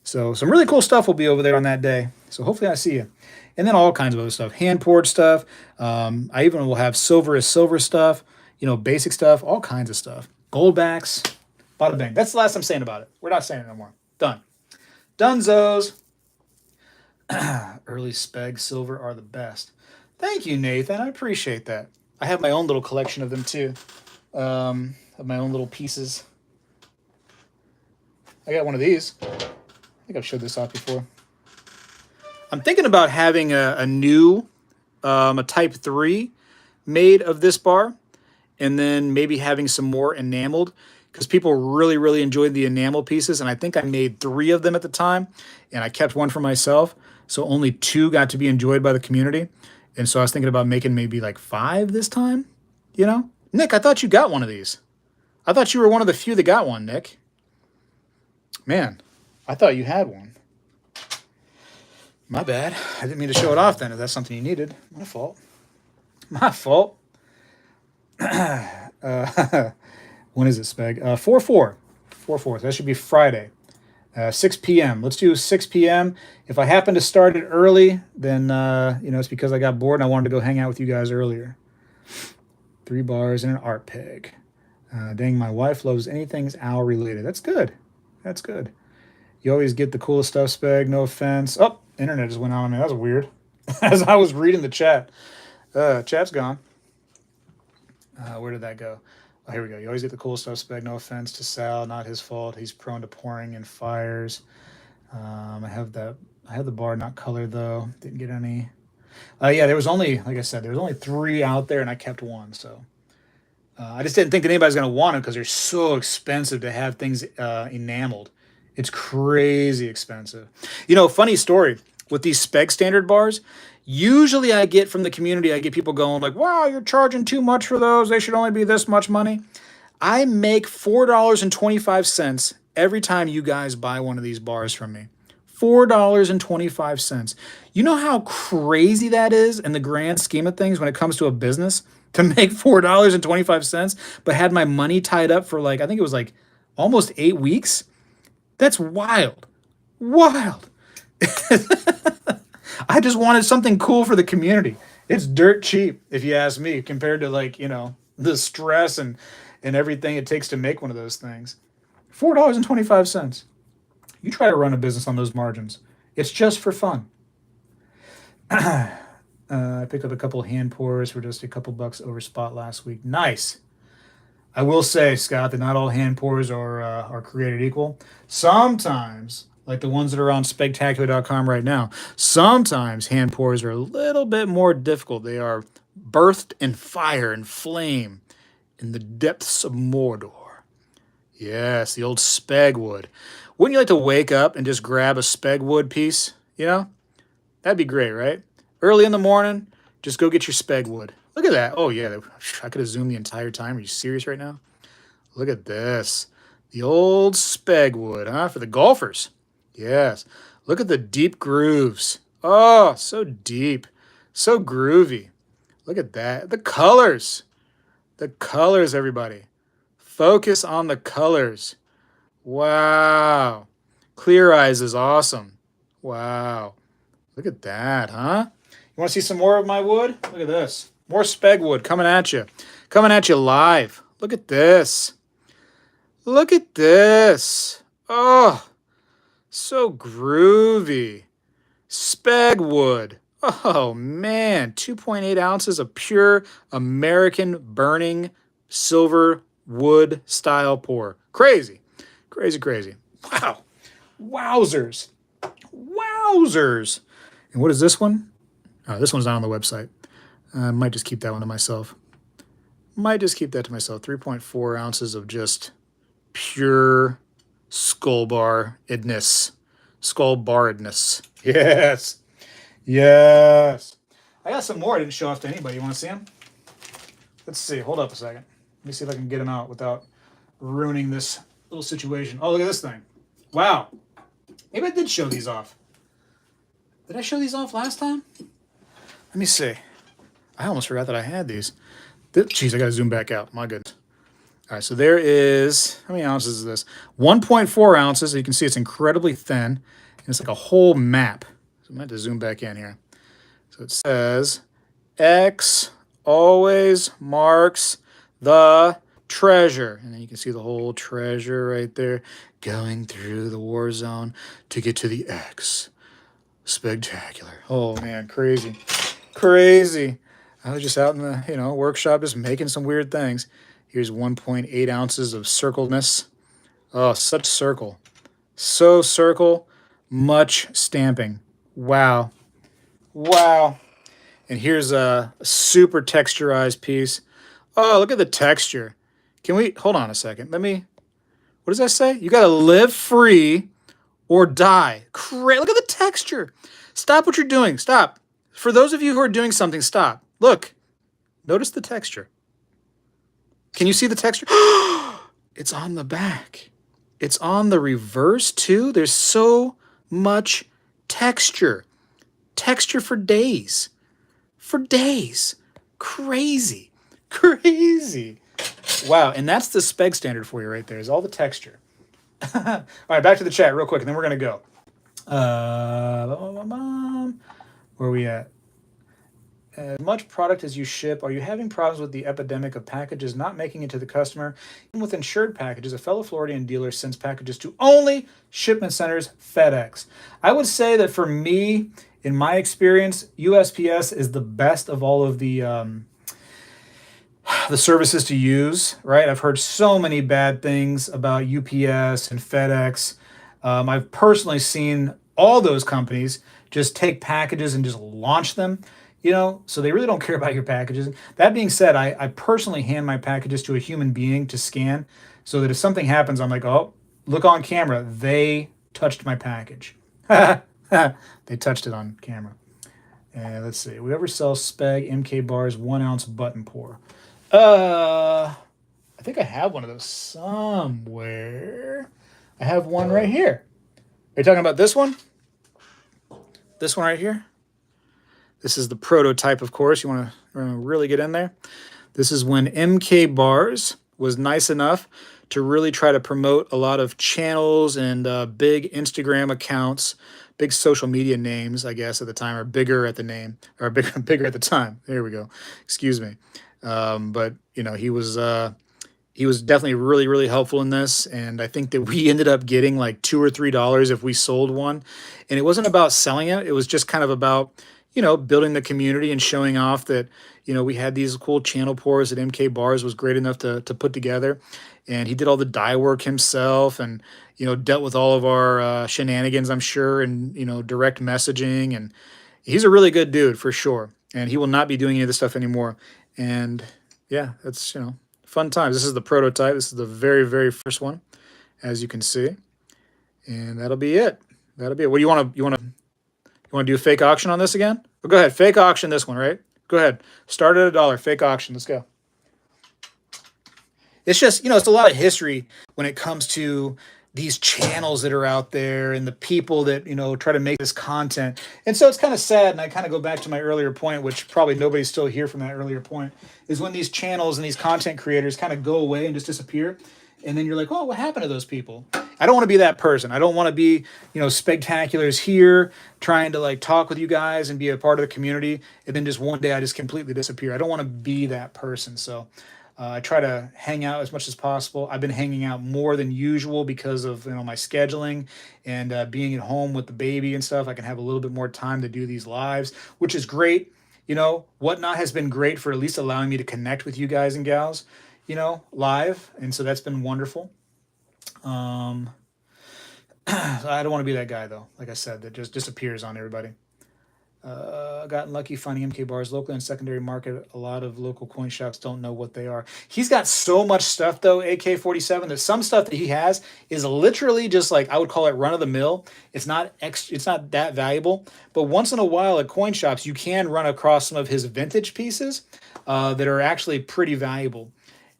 S1: So some really cool stuff will be over there on that day. So hopefully I see you. And then all kinds of other stuff, hand poured stuff. I even will have silver is silver stuff, basic stuff, all kinds of stuff. Gold backs, bada bang. That's the last I'm saying about it. We're not saying it no more. Done. Dunzos. Early Speg silver are the best. Thank you, Nathan. I appreciate that. I have my own little collection of them too. Of my own little pieces. I got one of these. I think I've showed this off before. I'm thinking about having a new, a Type 3 made of this bar, and then maybe having some more enameled, because people really, really enjoyed the enamel pieces, and I think I made 3 of them at the time, and I kept one for myself, so only 2 got to be enjoyed by the community, and so I was thinking about making maybe like 5 this time, Nick, I thought you got one of these. I thought you were one of the few that got one, Nick. Man, I thought you had one. My bad. I didn't mean to show it off then, if that's something you needed. My fault. My fault. When is it, Speg? 4/4. 4/4. That should be Friday. 6 p.m. Let's do 6 p.m. If I happen to start it early, then, it's because I got bored and I wanted to go hang out with you guys earlier. 3 bars and an art peg. Dang, my wife loves anything owl related. That's good. That's good. You always get the coolest stuff, Speg. No offense. Oh, internet just went out on me. That was weird. As I was reading the chat. Chat's gone. Where did that go? Oh, here we go. You always get the cool stuff, Speg. No offense to Sal. Not his fault. He's prone to pouring and fires. I have the bar not colored, though. Didn't get any. Yeah, there was only, like I said, there was only 3 out there, and I kept 1, so. I just didn't think that anybody's going to want them because they're so expensive to have things enameled. It's crazy expensive. Funny story. With these Spec standard bars, usually I get from the community, I get people going like, wow, you're charging too much for those. They should only be this much money. I make $4.25 every time you guys buy one of these bars from me. $4.25. You know how crazy that is in the grand scheme of things when it comes to a business? To make $4.25, but had my money tied up for I think it was almost 8 weeks. That's wild. Wild. I just wanted something cool for the community. It's dirt cheap, if you ask me, compared to the stress and everything it takes to make one of those things. $4.25. You try to run a business on those margins. It's just for fun. I picked up a couple hand pours for just a couple bucks over spot last week. Nice. I will say, Scott, that not all hand pours are created equal. Sometimes, like the ones that are on Spegtacular.com right now, sometimes hand pours are a little bit more difficult. They are birthed in fire and flame in the depths of Mordor. Yes, the old Speg wood. Wouldn't you like to wake up and just grab a Speg wood piece? That'd be great, right? Early in the morning, just go get your Speg wood. Look at that. Oh, yeah. I could have zoomed the entire time. Are you serious right now? Look at this. The old Speg wood, huh? For the golfers. Yes. Look at the deep grooves. Oh, so deep. So groovy. Look at that. The colors. The colors, everybody. Focus on the colors. Wow. Clear eyes is awesome. Wow. Look at that, huh? You want to see some more of my wood? Look at this. More Speg wood coming at you. Coming at you live. Look at this. Look at this. Oh, so groovy. Speg wood. Oh, man. 2.8 ounces of pure American burning silver wood style pour. Crazy. Crazy, crazy. Wow. Wowzers. Wowzers. And what is this one? Oh, this one's not on the website. I might just keep that one to myself. Might just keep that to myself. 3.4 ounces of just pure skull bar-idness. skull barredness. Yes. Yes. I got some more I didn't show off to anybody. You want to see them? Let's see. Hold up a second. Let me see if I can get them out without ruining this little situation. Oh, look at this thing. Wow. Maybe I did show these off. Did I show these off last time? Let me see. I almost forgot that I had these. Jeez, I got to zoom back out. My goodness. All right, so there is, how many ounces is this? 1.4 ounces. You can see it's incredibly thin. And it's like a whole map. So I'm going to have to zoom back in here. So it says, X always marks the treasure. And then you can see the whole treasure right there going through the war zone to get to the X. Spectacular. Oh, man, crazy. Crazy. I was just out in the, workshop just making some weird things. Here's 1.8 ounces of circledness. Oh, such circle. So circle, much stamping. Wow. Wow. And here's a super texturized piece. Oh, look at the texture. Can we, hold on a second. What does that say? You got to live free or die. Look at the texture. Stop what you're doing. Stop. For those of you who are doing something, stop. Look. Notice the texture. Can you see the texture? It's on the back. It's on the reverse too. There's so much texture. Texture for days. For days. Crazy. Crazy. Wow. And that's the Speg standard for you right there, is all the texture. All right, back to the chat real quick, and then we're going to go. Where are we at? As much product as you ship, are you having problems with the epidemic of packages not making it to the customer? Even with insured packages, a fellow Floridian dealer sends packages to only shipment centers, FedEx. I would say that for me, in my experience, USPS is the best of all of the services to use, right? I've heard so many bad things about UPS and FedEx. I've personally seen all those companies just take packages and just launch them. So they really don't care about your packages. That being said, I personally hand my packages to a human being to scan so that if something happens, I'm like, oh, look on camera. They touched my package. They touched it on camera. And let's see. We ever sell Speg MK bars 1 ounce button pour? I think I have one of those somewhere. I have one right here. Are you talking about this one? This one right here? This is the prototype, of course. You want to really get in there. This is when MK Bars was nice enough to really try to promote a lot of channels and big Instagram accounts, big social media names, I guess, at the time, or bigger at the name, or bigger at the time. There we go. Excuse me. But he was definitely really, really helpful in this. And I think that we ended up getting like $2 or $3 if we sold one. And it wasn't about selling it. It was just kind of about, building the community and showing off that, we had these cool channel pours that MK Bars was great enough to put together. And he did all the dye work himself and, dealt with all of our shenanigans, I'm sure, and, direct messaging. And he's a really good dude for sure. And he will not be doing any of this stuff anymore. And yeah, that's, fun times. This is the prototype. This is the very, very first one, as you can see. And that'll be it. That'll be it. What do you want to do a fake auction on this again? Well, go ahead. Fake auction this one, right? Go ahead. Start at $1. Fake auction. Let's go. It's just, it's a lot of history when it comes to these channels that are out there and the people that, try to make this content. And so it's kind of sad. And I kind of go back to my earlier point, which probably nobody's still here from that earlier point, is when these channels and these content creators kind of go away and just disappear. And then you're like, oh, what happened to those people? I don't want to be that person. I don't want to be, Spectacular's here trying to like talk with you guys and be a part of the community. And then just one day I just completely disappear. I don't want to be that person. So I try to hang out as much as possible. I've been hanging out more than usual because of my scheduling and being at home with the baby and stuff. I can have a little bit more time to do these lives, which is great. Whatnot has been great for at least allowing me to connect with you guys and gals, live. And so that's been wonderful. I don't want to be that guy though, like I said, that just disappears on everybody. Gotten lucky finding MK bars locally in secondary market. A lot of local coin shops don't know what they are. He's got so much stuff though, AK-47. There's some stuff that he has is literally just like I would call it run of the mill. It's not that valuable. But once in a while at coin shops, you can run across some of his vintage pieces that are actually pretty valuable.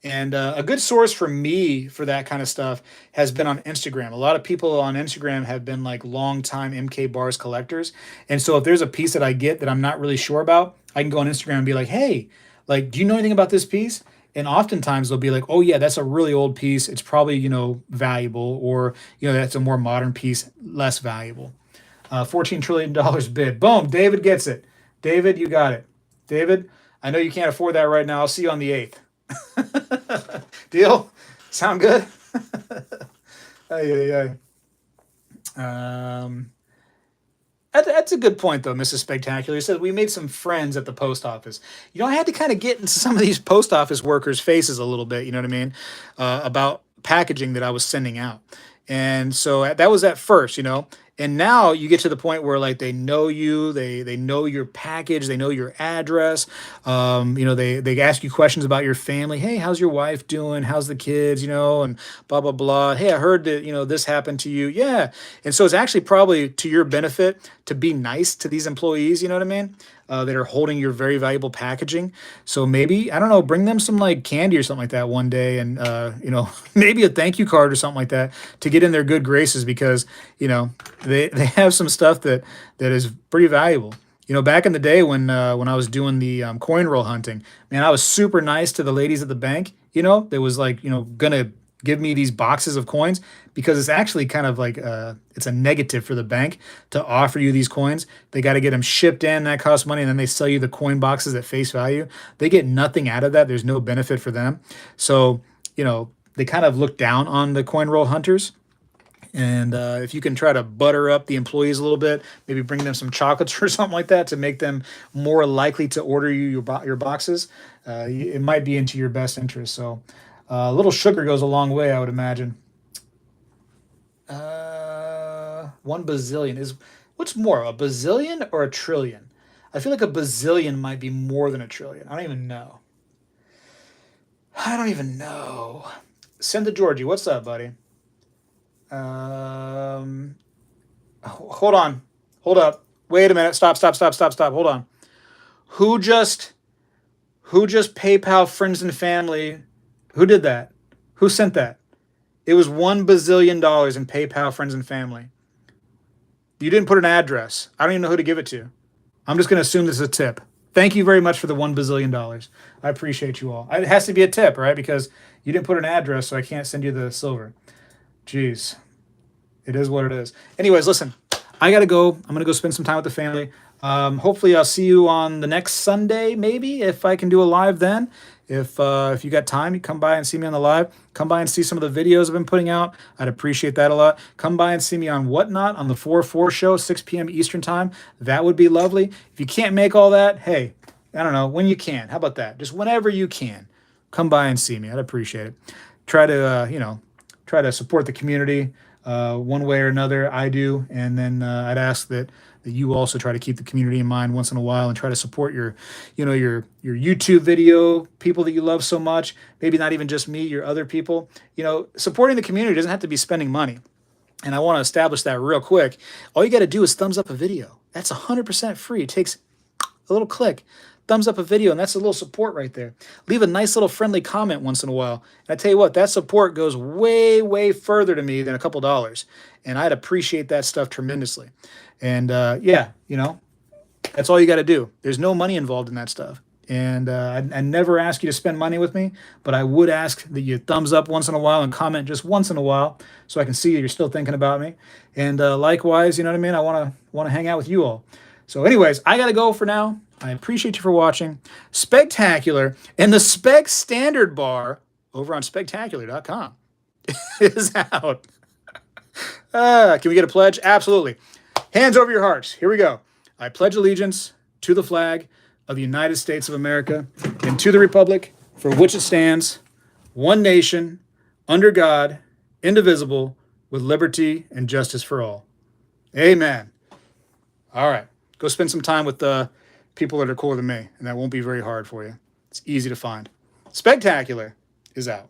S1: And a good source for me for that kind of stuff has been on Instagram. A lot of people on Instagram have been like long time MK bars collectors. And so if there's a piece that I get that I'm not really sure about, I can go on Instagram and be like, hey, like, do you know anything about this piece? And oftentimes they'll be like, oh, yeah, that's a really old piece. It's probably, valuable. Or, that's a more modern piece, less valuable. $14 trillion bid. Boom. David gets it. David, you got it. David, I know you can't afford that right now. I'll see you on the 8th. Deal? Sound good? Ay, ay, ay. That's a good point, though, Mrs. Spectacular. He said we made some friends at the post office. I had to kind of get into some of these post office workers' faces a little bit, you know what I mean, about packaging that I was sending out. And so that was at first, and now you get to the point where like they know you, they know your package, they know your address. They ask you questions about your family. Hey, how's your wife doing? How's the kids? And blah blah blah. Hey, I heard that this happened to you. Yeah, and so it's actually probably to your benefit to be nice to these employees. You know what I mean? That are holding your very valuable packaging. So maybe, I don't know, bring them some like candy or something like that one day and, maybe a thank you card or something like that to get in their good graces because, they have some stuff that is pretty valuable. Back in the day when I was doing the coin roll hunting, man, I was super nice to the ladies at the bank, that was like, gonna give me these boxes of coins because it's actually kind of like it's a negative for the bank to offer you these coins. They got to get them shipped in, that costs money, and then they sell you the coin boxes at face value. They get nothing out of that. There's no benefit for them. So they kind of look down on the coin roll hunters. And if you can try to butter up the employees a little bit, maybe bring them some chocolates or something like that to make them more likely to order you your boxes, it might be into your best interest. So a little sugar goes a long way, I would imagine. 1 bazillion is what's more, a bazillion or a trillion? I feel like a bazillion might be more than a trillion. I don't even know. Send to Georgie. What's up, buddy? Hold on. Hold up. Wait a minute. Stop. Hold on. Who just PayPal friends and family? Who did that? Who sent that? It was $1 bazillion in PayPal friends and family. You didn't put an address. I don't even know who to give it to. I'm just going to assume this is a tip. Thank you very much for the $1 bazillion. I appreciate you all. It has to be a tip, right? Because you didn't put an address, so I can't send you the silver. Jeez. It is what it is. Anyways, listen, I got to go. I'm going to go spend some time with the family. Hopefully I'll see you on the next Sunday, maybe, if I can do a live then. If you got time, you come by and see me on the live. Come by and see some of the videos I've been putting out. I'd appreciate that a lot. Come by and see me on Whatnot on the 4/4 show, 6 p.m. Eastern time. That would be lovely. If you can't make all that, hey, I don't know, when you can. How about that? Just whenever you can, come by and see me. I'd appreciate it. Try to support the community one way or another. I do, and then I'd ask that you also try to keep the community in mind once in a while and try to support your YouTube video people that you love so much. Maybe not even just me, your other people. Supporting the community doesn't have to be spending money. And I want to establish that real quick. All you got to do is thumbs up a video. That's 100% free. It takes a little click. Thumbs up a video, and that's a little support right there. Leave a nice little friendly comment once in a while. And I tell you what, that support goes way, way further to me than a couple dollars. And I'd appreciate that stuff tremendously. And that's all you got to do. There's no money involved in that stuff. And I never ask you to spend money with me, but I would ask that you thumbs up once in a while and comment just once in a while so I can see that you're still thinking about me. And likewise, you know what I mean? I want to hang out with you all. So anyways, I got to go for now. I appreciate you for watching. Spectacular and the Spec Standard Bar over on Spegtacular.com is out. Can we get a pledge? Absolutely. Hands over your hearts. Here we go. I pledge allegiance to the flag of the United States of America and to the republic for which it stands, one nation, under God, indivisible, with liberty and justice for all. Amen. All right. Go spend some time with the people that are cooler than me, and that won't be very hard for you. It's easy to find. Spectacular is out.